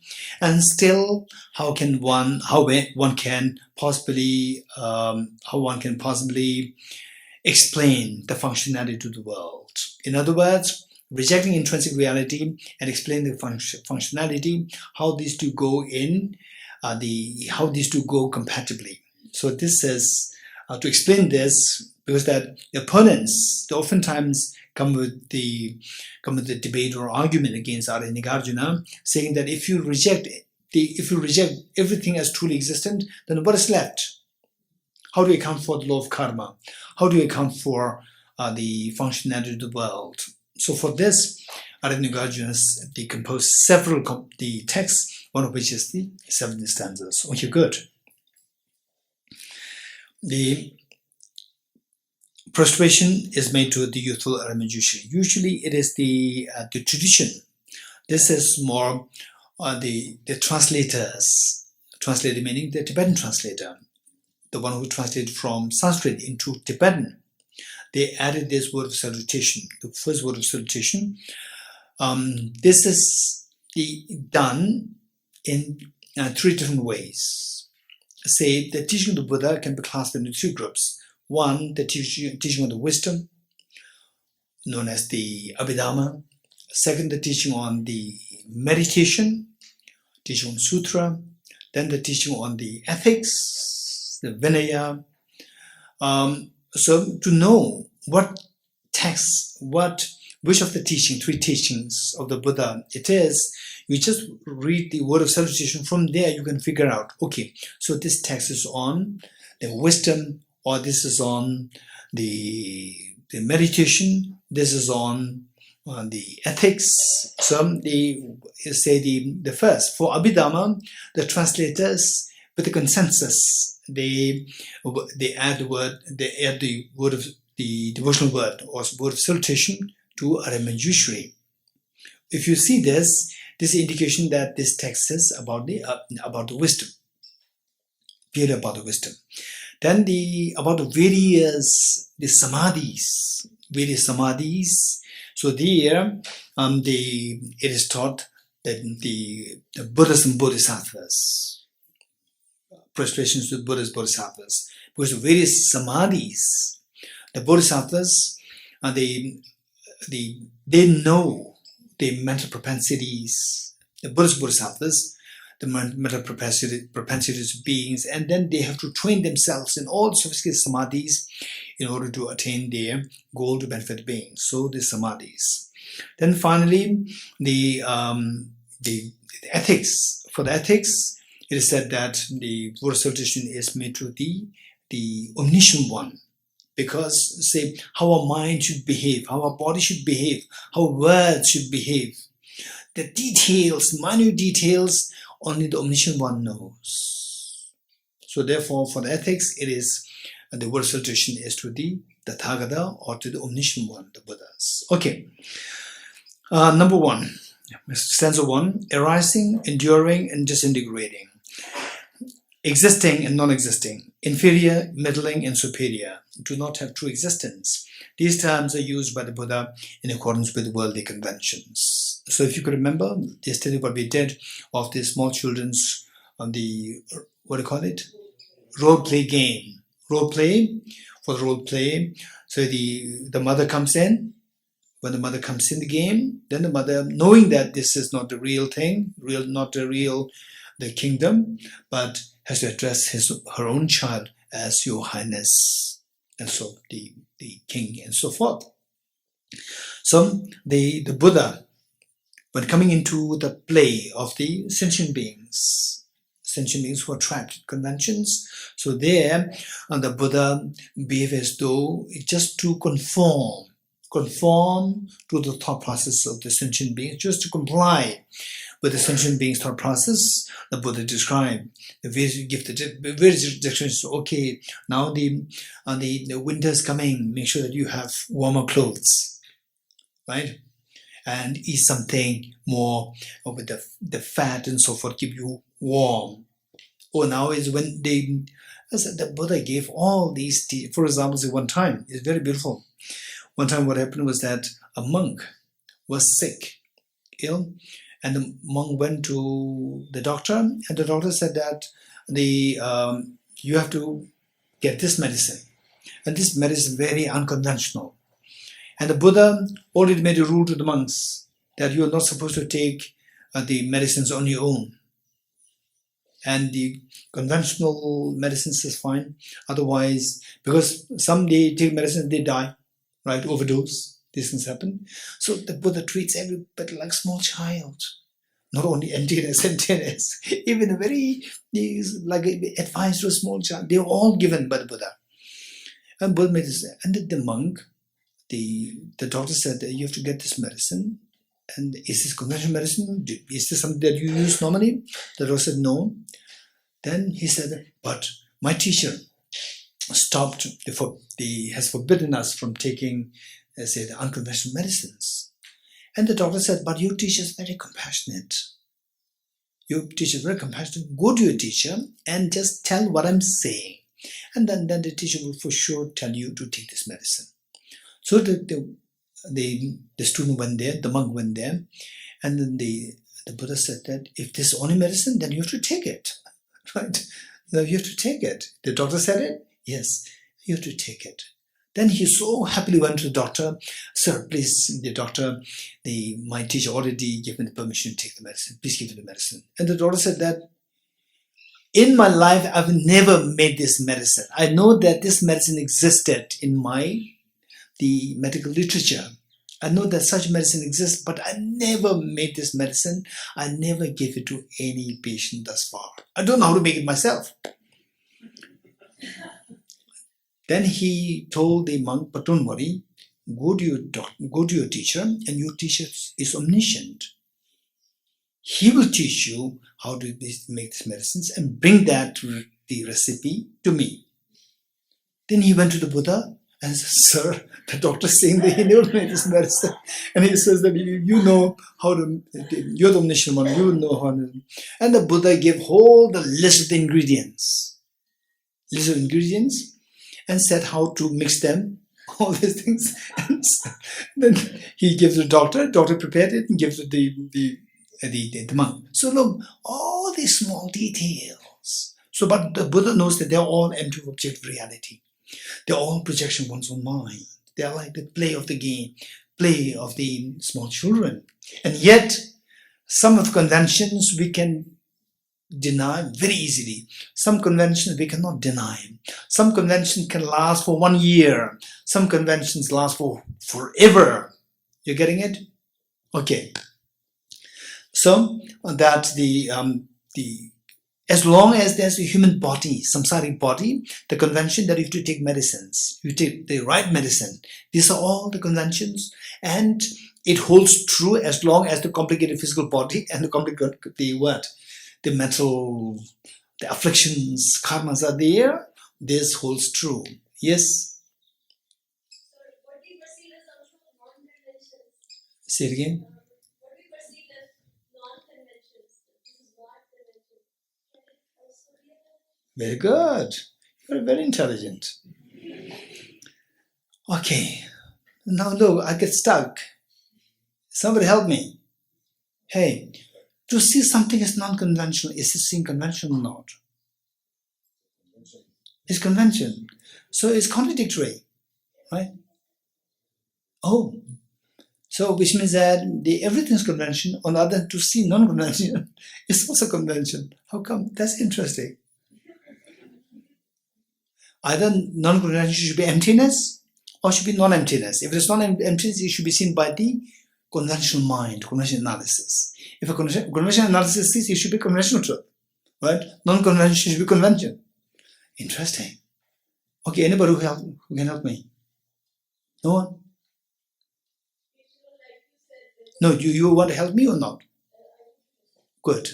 and still how one can possibly explain the functionality to the world. In other words, rejecting intrinsic reality and explain the functionality, how these two go how these two go compatibly. So this is to explain this, because that the opponents, they oftentimes come with the debate or argument against Nagarjuna, saying that if you reject everything as truly existent, then what is left? How do you account for the law of karma? How do you account for the functionality of the world? So for this, Nagarjuna decomposed several the texts, one of which is the 70 stanzas. Okay, good. The prostration is made to the youthful Ramajushi. Usually it is the tradition. This is more the translators, translator meaning the Tibetan translator, the one who translated from Sanskrit into Tibetan. They added this word of salutation, the first word of salutation. This is done in 3 different ways. Say the teaching of the Buddha can be classified into 2 groups. One, the teaching of the wisdom, known as the Abhidhamma. Second, the teaching on the meditation, teaching on sutra. Then the teaching on the ethics, the Vinaya. So to know what text, which of the 3 teachings of the Buddha it is, you just read the word of salutation. From there you can figure out, okay, so this text is on the wisdom, or this is on the meditation, this is on the ethics. So they say the first, for Abhidhamma, the translators with the consensus, they add the word of the devotional word or word of salutation to Ramajushri. If you see this is indication that this text is about the wisdom, purely about the wisdom. Then about the various samadhis. So there, it is taught that the Buddhas and Bodhisattvas, prostrations to Buddhas, Bodhisattvas, because the various samadhis, the Bodhisattvas, they know the mental propensities. The Buddhas, Bodhisattvas, the mental propensities of beings, and then they have to train themselves in all sophisticated samadhis in order to attain their goal to benefit beings. So the samadhis. Then finally, the ethics. For the ethics, it is said that the word of salutation is made to the omniscient one, because say how our mind should behave, how our body should behave, how words should behave. The details, minute details, only the omniscient one knows. So therefore, for the ethics, it is the word salutation is to the Tathagata, or to the omniscient one, the Buddhas. Okay. Number 1, stanza 1, arising, enduring, and disintegrating. Existing and non-existing, inferior, middling, and superior, do not have true existence. These terms are used by the Buddha in accordance with worldly conventions. So if you could remember, yesterday what we did of the small children's on the, what do you call it? Role play game. Role play, for the role play, so the mother comes in. When the mother comes in the game, then the mother, knowing that this is not the real thing, the kingdom, but has to address her own child as Your Highness, and so the king, and so forth. So the Buddha, when coming into the play of the sentient beings who are trapped in conventions, so there the Buddha behave as though just to conform to the thought process of the sentient beings, just to comply with the sentient beings' thought process. The Buddha described the various directions. Okay, now the winter is coming. Make sure that you have warmer clothes, right? And eat something more with the fat and so forth, keep you warm. Or now is when the Buddha gave all these. For example, one time, it's very beautiful. One time what happened was that a monk was sick, ill, and the monk went to the doctor, and the doctor said that you have to get this medicine. And this medicine is very unconventional. And the Buddha already made a rule to the monks that you are not supposed to take the medicines on your own. And the conventional medicines is fine. Otherwise, because some they take medicine, they die, right? Overdose. These things happen. So the Buddha treats everybody like a small child. Not only emptiness, even a very, like advice to a small child. They were all given by the Buddha. And Buddha made this. And the monk, the doctor said that you have to get this medicine And is this conventional medicine? Is this something that you use normally? The doctor said, no. Then he said, but my teacher stopped, has forbidden us from taking, say, the unconventional medicines. And the doctor said, but your teacher is very compassionate. Your teacher is very compassionate. Go to your teacher and just tell what I'm saying. And then the teacher will for sure tell you to take this medicine. So the student went there, the monk went there, and then the Buddha said that if this is only medicine, then you have to take it. Right? No, you have to take it. The doctor said it? Yes, you have to take it. Then he so happily went to the doctor. Sir, please, the doctor, my teacher already gave me the permission to take the medicine. Please give me the medicine. And the doctor said that, in my life, I've never made this medicine. I know that this medicine existed in the medical literature. I know that such medicine exists, but I never made this medicine. I never gave it to any patient thus far. I don't know how to make it myself. Then he told the monk, but don't worry, go to your teacher, and your teacher is omniscient. He will teach you how to make these medicines and bring the recipe to me. Then he went to the Buddha and said, sir, the doctor is saying that he never made this medicine. And he says that you know how to, you're the omniscient one, you know how to. And the Buddha gave whole the list of the ingredients. And said how to mix them, all these things. And then he gives the doctor prepared it and gives it the monk. So look, all these small details. So, but the Buddha knows that they're all empty of objective reality. They're all projection of one's own mind. They're like the play of the game, play of the small children. And yet, some of the conventions we can deny very easily. Some conventions we cannot deny. Some conventions can last for 1 year. Some conventions last for forever. You're getting it? Okay. So that as long as there's a human body, samsaric body, the convention that you have to take medicines, you take the right medicine. These are all the conventions, and it holds true as long as the complicated physical body and the mental, the afflictions, karmas are there. This holds true. Yes? So what we perceive as also non-conventions. Say it again. What we perceive as non-conventions. This is not convention. Can it also be a Very good. You're very intelligent. Okay. Now look, I get stuck. Somebody help me. Hey, to see something as non-conventional, is it seeing conventional or not? It's convention. So it's contradictory, right? Oh, so which means that everything is convention. On the other hand, to see non-convention is also convention. How come? That's interesting. Either non-convention should be emptiness or should be non-emptiness. If it's non-emptiness, it should be seen by the conventional mind, conventional analysis. If a conventional analysis sees, it should be conventional truth, right? Non-conventional should be convention. Interesting. Okay, anybody who can help me? No one? No, you want to help me or not? Good.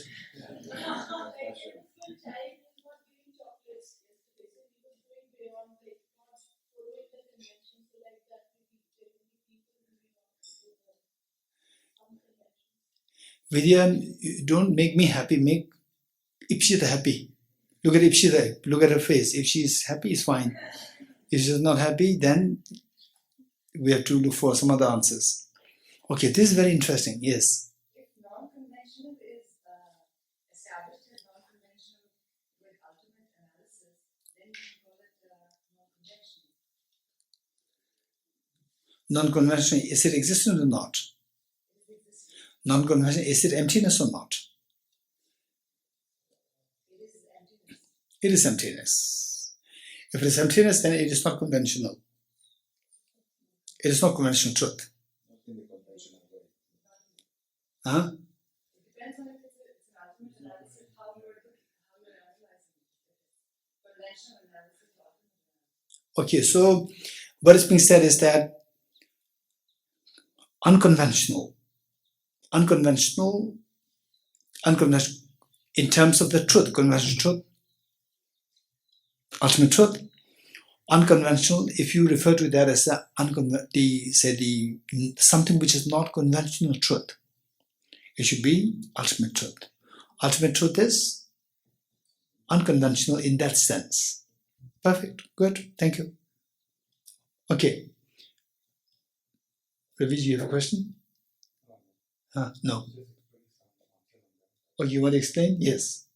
Vidya, don't make me happy, make Ipshita happy. Look at Ipshita, look at her face. If she's happy, it's fine. If she's not happy, then we have to look for some other answers. Okay, this is very interesting. Yes. If non-conventional is established as non-conventional with ultimate analysis, then you can call it non-conventional. Non-conventional, is it existent or not? Non-conventional, is it emptiness or not? It is emptiness. It is emptiness. If it is emptiness, then it is not conventional. It is not conventional truth. Huh? It depends on if it's an ultimate analysis, how you're analyzing it. Conventional analysis or ultimate analysis. Okay, so what is being said is that unconventional unconventional, in terms of the truth, conventional truth, ultimate truth. Unconventional, if you refer to that as something which is not conventional truth, it should be ultimate truth. Ultimate truth is unconventional in that sense. Perfect. Good. Thank you. Okay. Ravi, you have a question? No. Oh, you want to explain? Yes.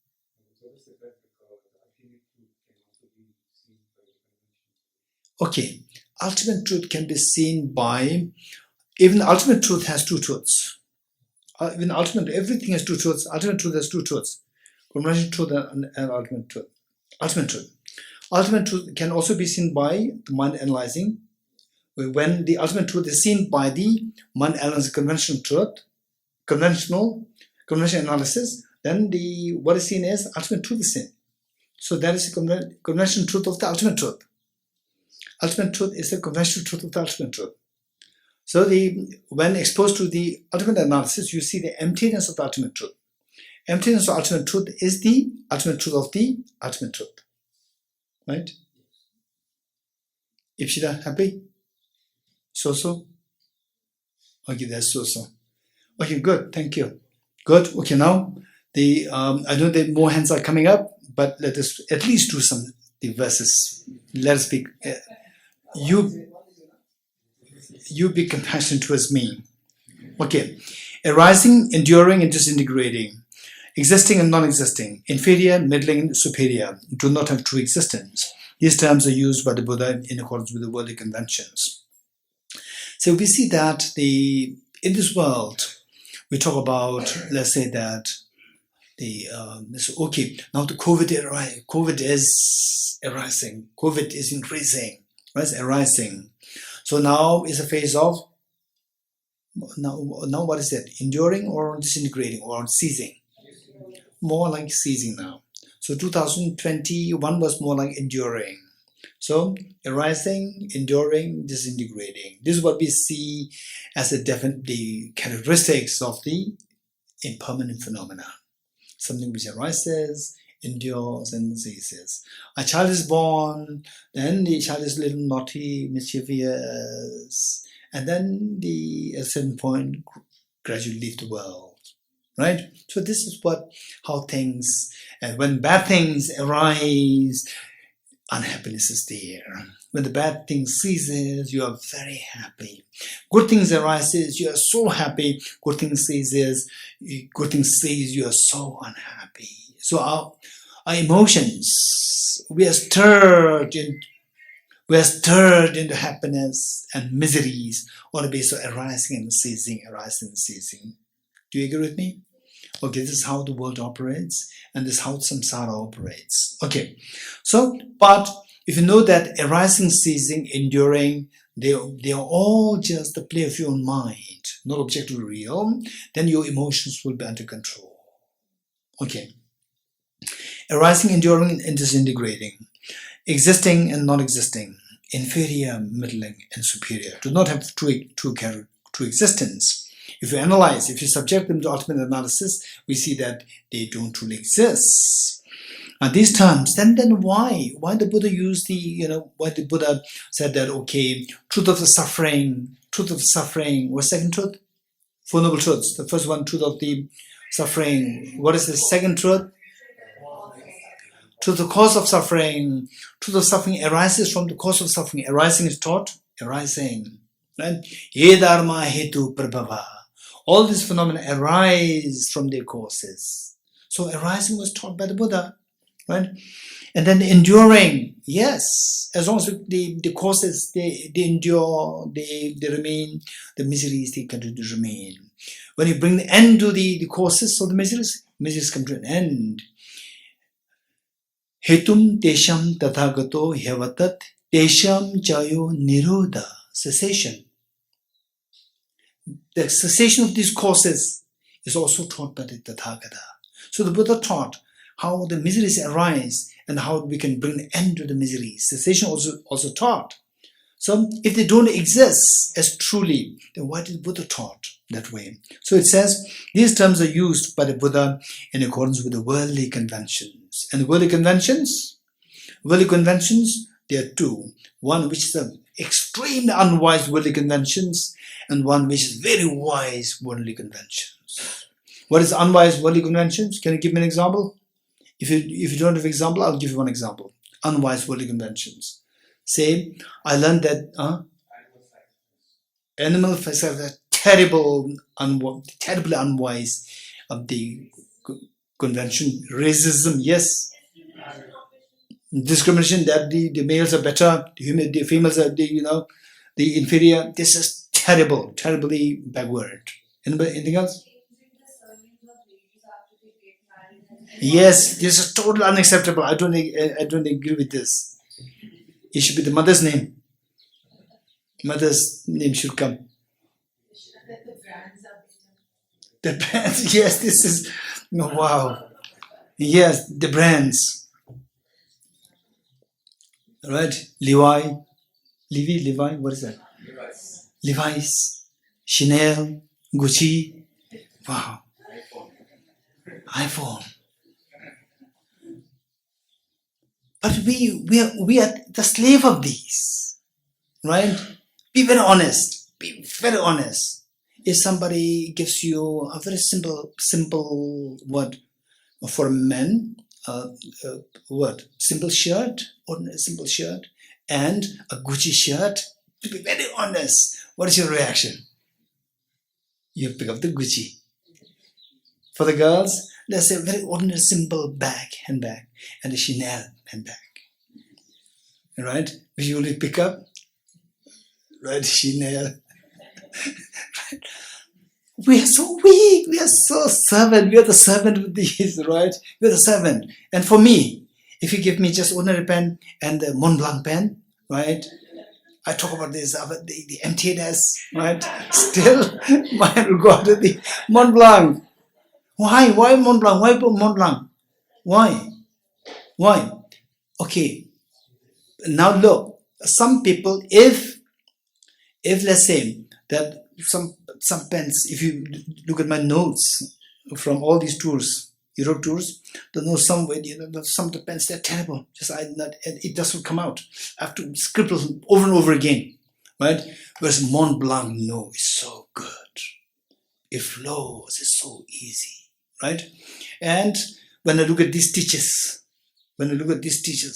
Okay. Ultimate truth can be seen by, even ultimate truth has two truths. Even ultimate, everything has two truths. Ultimate truth has two truths. Conventional truth and ultimate truth. Ultimate truth. Ultimate truth can also be seen by the mind analyzing. When the ultimate truth is seen by the mind analyzing conventional analysis, then what is seen as ultimate truth is seen. So that is the conventional truth of the ultimate truth. Ultimate truth is the conventional truth of the ultimate truth. So when exposed to the ultimate analysis, you see the emptiness of the ultimate truth. Emptiness of ultimate truth is the ultimate truth of the ultimate truth. Right? Ipshita, happy? So? Okay, that's so. Okay, good. Thank you. Good. Okay, now I know that more hands are coming up, but let us at least do the verses. Let us be. You be compassionate towards me. Okay. Arising, enduring, and disintegrating. Existing and non-existing. Inferior, middling, and superior. Do not have true existence. These terms are used by the Buddha in accordance with the worldly conventions. So we see that in this world, we talk about, let's say that okay, now the COVID is arising. COVID is increasing. Right? It's arising. So now is a phase of, now what is it? Enduring or disintegrating or ceasing? More like ceasing now. So 2021 was more like enduring. So arising, enduring, disintegrating. This is what we see as the characteristics of the impermanent phenomena. Something which arises, endures, and ceases. A child is born, then the child is a little naughty, mischievous, and then at a certain point gradually leave the world. Right? So this is how things, and when bad things arise, unhappiness is there. When the bad thing ceases, you are very happy. Good things arises, you are so happy. Good things ceases, you are so unhappy. So our emotions, we are stirred into happiness and miseries on the basis of arising and ceasing, arising and ceasing. Do you agree with me? Okay, this is how the world operates, and this is how samsara operates. Okay, so, but if you know that arising, ceasing, enduring, they are all just the play of your own mind, not objectively real, then your emotions will be under control. Okay. Arising, enduring, and disintegrating. Existing and non-existing. Inferior, middling, and superior. Do not have true existence. If you analyze, if you subject them to ultimate analysis, we see that they don't truly exist. And these terms, then why? Why the Buddha used why the Buddha said that, okay, truth of the suffering, what's second truth? Four Noble Truths. The first one, truth of the suffering. What is the second truth? Truth of the cause of suffering. Truth of suffering arises from the cause of suffering. Arising is taught, arising. Right? Ye dharma hetu prabhava. All these phenomena arise from their causes. So arising was taught by the Buddha, right? And then enduring, yes, as long as the causes, they endure, they remain, the miseries, they continue to remain. When you bring the end to the causes of the miseries come to an end. Hetum tesham tathagato hyavatat tesham chayo nirodha, cessation. The cessation of these causes is also taught by the Tathagata. So the Buddha taught how the miseries arise and how we can bring an end to the miseries. Cessation also taught. So if they don't exist as truly, then why did Buddha taught that way? So it says these terms are used by the Buddha in accordance with the worldly conventions. And the worldly conventions, there are two. One which is an extremely unwise worldly conventions, and one which is very wise worldly conventions. What is unwise worldly conventions? Can you give me an example? If you don't have an example, I'll give you one example. Unwise worldly conventions. Say, I learned that animal sacrifice are terribly unwise of the convention. Racism, yes. Discrimination, that the males are better, the females are the inferior. This is terrible, terribly backward. Anything else? Yes, this is totally unacceptable. I don't agree with this. It should be the mother's name. Mother's name should come. The brands, yes, this is, wow. Yes, the brands. Right? Levi, what is that? Levi's, Chanel, Gucci. Wow. iPhone. But we are the slave of these, right? Be very honest. Be very honest. If somebody gives you a very simple word for men, what? Simple shirt, ordinary simple shirt, and a Gucci shirt. To be very honest, what is your reaction? You pick up the Gucci. For the girls, let's say a very ordinary simple handbag, and a Chanel handbag. Right? We usually pick up, right? Chanel. Right? We are so weak. We are so servant. We are the servant with these, right? We are the servant. And for me, if you give me just ordinary pen and the Mont Blanc pen, right? I talk about this, the emptiness, right? Still, mine will go to the Mont Blanc. Why? Why Mont Blanc? Why Mont Blanc? Why? Okay. Now look, some people, if let's say that some pens, if you look at my notes from all these tours, Europe tours, the notes somewhere, some of the pens, they're terrible. It doesn't come out. I have to scribble over and over again, right? Whereas Mont Blanc, no, is so good. It flows, it's so easy, right? And when I look at these stitches,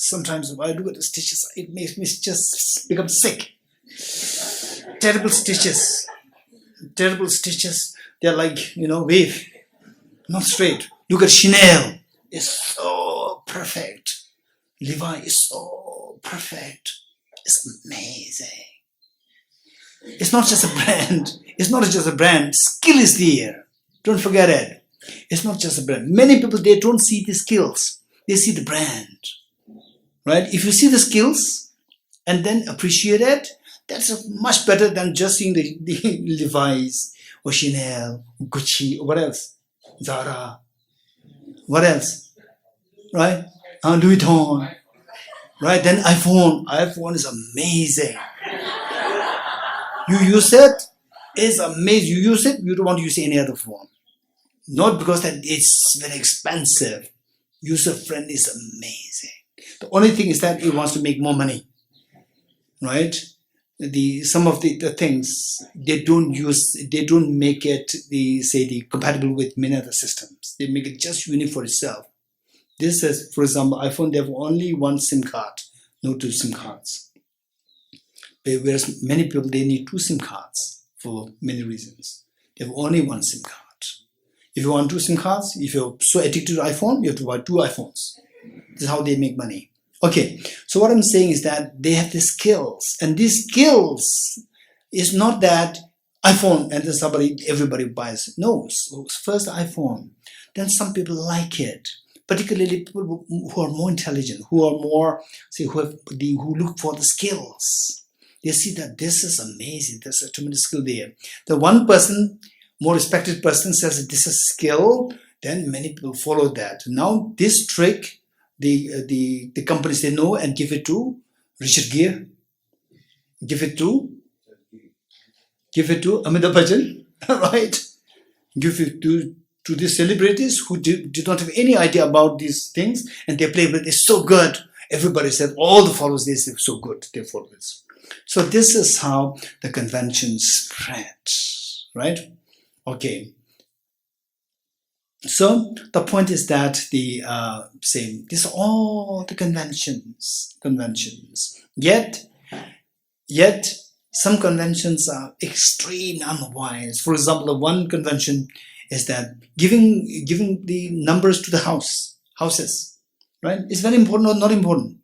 sometimes when I look at the stitches, it makes me just become sick. Terrible stitches. They're like, wave, not straight. Look at Chanel. It's so perfect. Levi is so perfect. It's amazing. It's not just a brand. Skill is there. Don't forget it. It's not just a brand. Many people, they don't see the skills. They see the brand. Right? If you see the skills and then appreciate it, that's much better than just seeing the Levi's or Chanel, Gucci, or what else? Zara. What else? Right? Louis Vuitton. Right? Then iPhone. iPhone is amazing. You use it, it's amazing. You use it, you don't want to use any other phone. Not because that it's very expensive. User-friendly is amazing. The only thing is that it wants to make more money. Right? Some of the things they don't make it compatible with many other systems. They make it just unique for itself. This is, for example, iPhone, they have only one SIM card, no two SIM cards. Whereas many people, they need two SIM cards for many reasons. They have only one SIM card. If you want two SIM cards, if you're so addicted to iPhone, you have to buy two iPhones. This is how they make money. Okay, so what I'm saying is that they have the skills, and these skills is not that iPhone and then everybody buys. No, first the iPhone, then some people like it, particularly people who are more intelligent, who are more, who look for the skills. They see that this is amazing, there's a tremendous skill there. The one person, more respected person, says that this is skill, then many people follow that. Now this trick, the companies, they know and give it to Richard Gere. Give it to Amitabh Bachchan, right? Give it to the celebrities who did not have any idea about these things, and they play with it. It's so good. Everybody said, all the followers, they say, so good, they follow this. So this is how the convention spread, right? Okay. So the point is that these are all the conventions. Yet some conventions are extremely unwise. For example, one convention is that giving the numbers to the houses, right? Is very important or not important?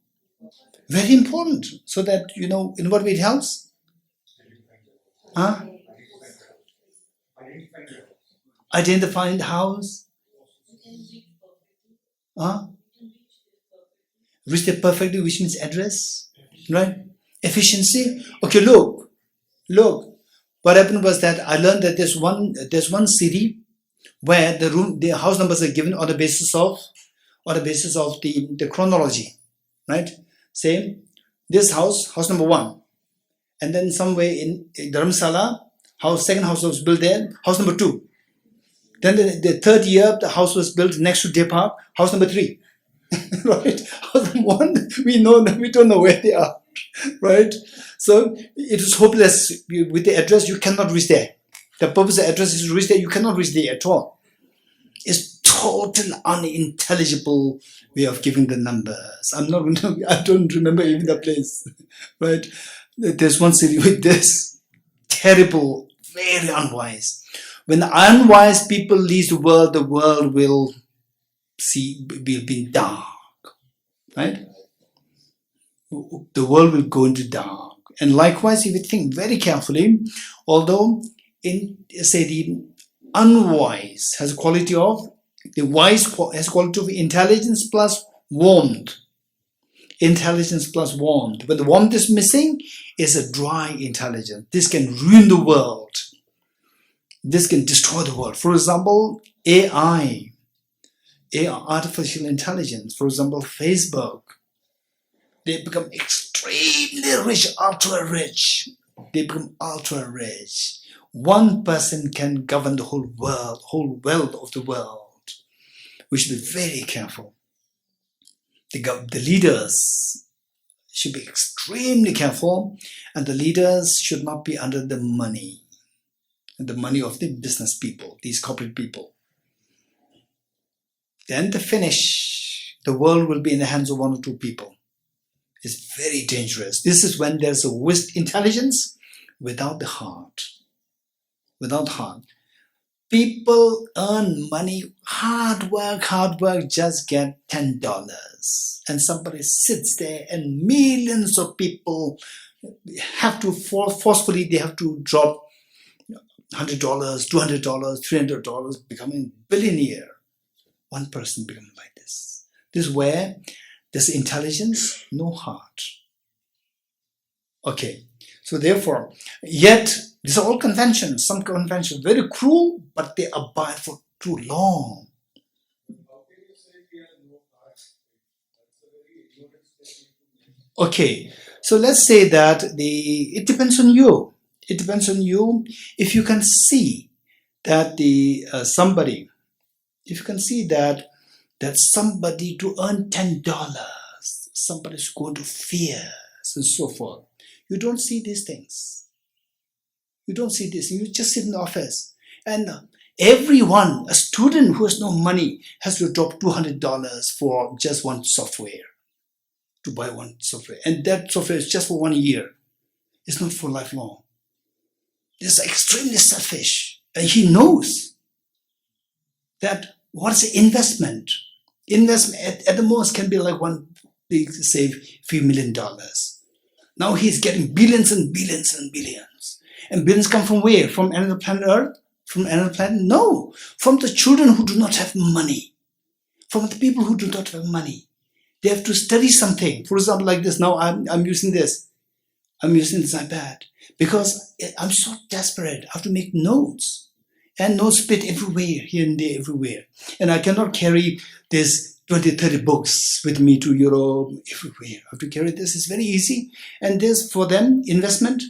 Very important. So that, in what way it helps? Huh? Identifying the house. Reach it perfectly, which means address, right? Efficiency. Okay, look. What happened was that I learned that there's one city where the house numbers are given on the basis of the chronology, right? Say this house number 1, and then somewhere in Dharamsala, second house was built there, house number 2. Then the third year, the house was built next to Deer Park, house number 3. Right? House number 1, we don't know where they are. Right? So it is hopeless. With the address, you cannot reach there. The purpose of the address is to reach there, you cannot reach there at all. It's totally unintelligible way of giving the numbers. I don't remember even the place. Right? There's one city with this. Terrible, very unwise. When the unwise people leave the world will be dark, right? The world will go into dark. And likewise, if you think very carefully, although the unwise has a quality of, the wise has a quality of intelligence plus warmth. Intelligence plus warmth. When the warmth is missing, it's a dry intelligence. This can ruin the world. This can destroy the world. For example, AI, artificial intelligence. For example, Facebook. They become extremely rich, ultra rich. They become ultra rich. One person can govern the whole world, whole wealth of the world. We should be very careful. The leaders should be extremely careful, and the leaders should not be under the money of the business people, these corporate people. Then to finish, the world will be in the hands of 1 or 2 people. It's very dangerous. This is when there's a intelligence without the heart. Without heart. People earn money, hard work, just get $10. And somebody sits there and millions of people have to forcefully, they have to drop $100, $200, $300, becoming billionaire. One person becoming like this. This is where there's intelligence, no heart. Okay, so therefore, yet these are all conventions. Some conventions very cruel, but they abide for too long. Okay, so let's say that it depends on you. It depends on you if you can see that somebody to earn $10, somebody's going to fear and so forth. You don't see these things. You don't see this. You just sit in the office. And everyone, a student who has no money, has to drop $200 for just one software, to buy one software. And that software is just for 1 year. It's not for lifelong. This is extremely selfish. And he knows that what's the investment? Investment at the most can be like say, few $1 million. Now he's getting billions and billions and billions. And billions come from where? From another planet Earth? From another planet? No. From the children who do not have money. From the people who do not have money. They have to study something. For example, like this. Now I'm using this. I'm using this iPad. Because I'm so desperate. I have to make notes. And no split everywhere, here and there, everywhere. And I cannot carry this 20, 30 books with me to Europe, everywhere. I have to carry this. It's very easy. And this, for them, investment,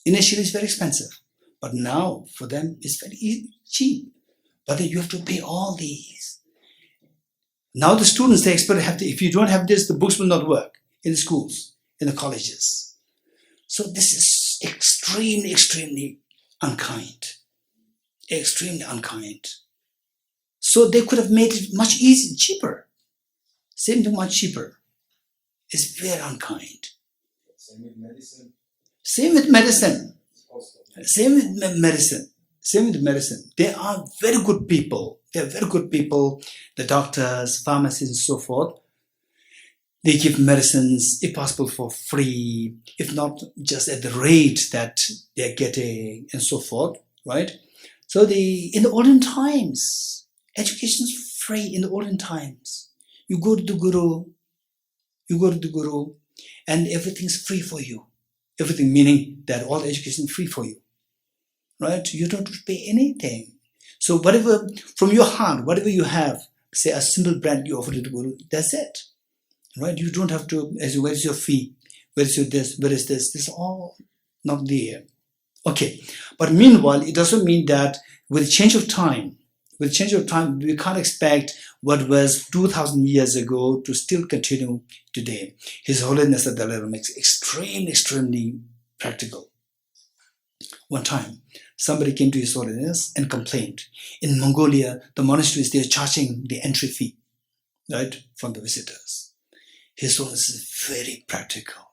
initially is very expensive. But now, for them, it's very cheap. But you have to pay all these. Now the students, they expect to have to, if you don't have this, the books will not work in the schools, in the colleges. So this is extremely, extremely unkind. Extremely unkind. So they could have made it much easier, cheaper. Same thing, much cheaper. It's very unkind. Same with medicine. Same with medicine. Also, Same with medicine. Same with medicine. They are very good people. They are very good people. The doctors, pharmacists, and so forth. They give medicines, if possible, for free, if not just at the rate that they're getting, and so forth, right? So in the olden times, education is free in the olden times. You go to the Guru, and everything's free for you. Everything meaning that all education is free for you, right? You don't have to pay anything. So whatever, from your heart, whatever you have, say a simple brand you offer to the Guru, that's it. Right? You don't have to, where is your fee? Where is your this? Where is this? This is all not there. Okay. But meanwhile, it doesn't mean that with change of time, we can't expect what was 2,000 years ago to still continue today. His Holiness the Dalai Lama makes extremely, extremely practical. One time, somebody came to His Holiness and complained. In Mongolia, the monasteries, they're charging the entry fee, right, from the visitors. His Holiness is very practical.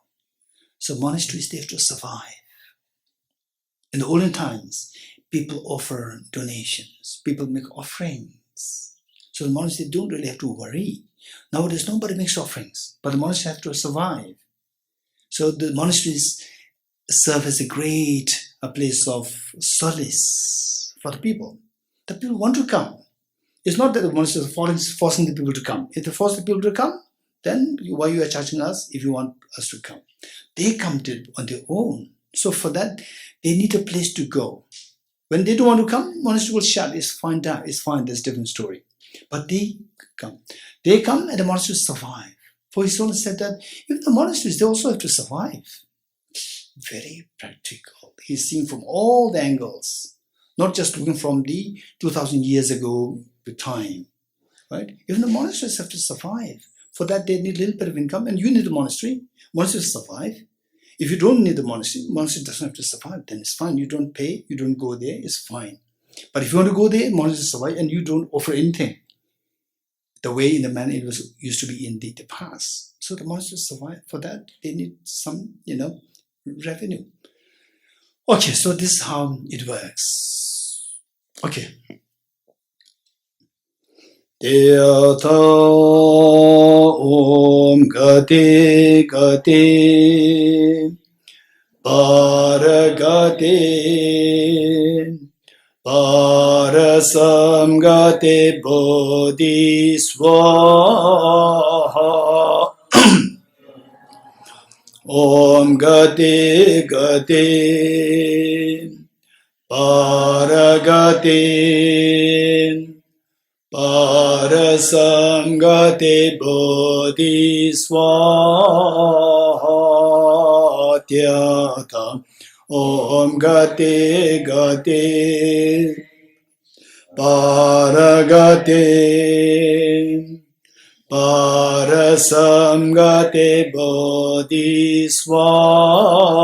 So monasteries, they have to survive. In the olden times, people offer donations. People make offerings. So the monasteries don't really have to worry. Nowadays, nobody makes offerings, but the monasteries have to survive. So the monasteries serve as a place of solace for the people. The people want to come. It's not that the monasteries are forcing the people to come. If they force the people to come, then why you are charging us if you want us to come? They come on their own. So for that, they need a place to go. When they don't want to come, monastery will shut. It's fine, that's a different story. But they come. They come and the monasteries survive. For His Holiness said that even the monasteries, they also have to survive. Very practical. He's seeing from all the angles, not just looking from the 2,000 years ago to time. Right? Even the monasteries have to survive. For that, they need a little bit of income, and you need the monastery. Monastery to survive. If you don't need the monastery doesn't have to survive, then it's fine. You don't pay, you don't go there, it's fine. But if you want to go there, monastery to survive, and you don't offer anything, the way in the manner it used to be in the past. So the monastery to survive, for that, they need some, revenue. Okay, so this is how it works. Okay. Deyata Om Gate Gate Paragate Parasam Gate Bodhi Swaha Om Gate Gate Paragate Parasam Gate Bodhi Swaha Tyata Om Gate Gate Paragate Parasam Gate Bodhi Swaha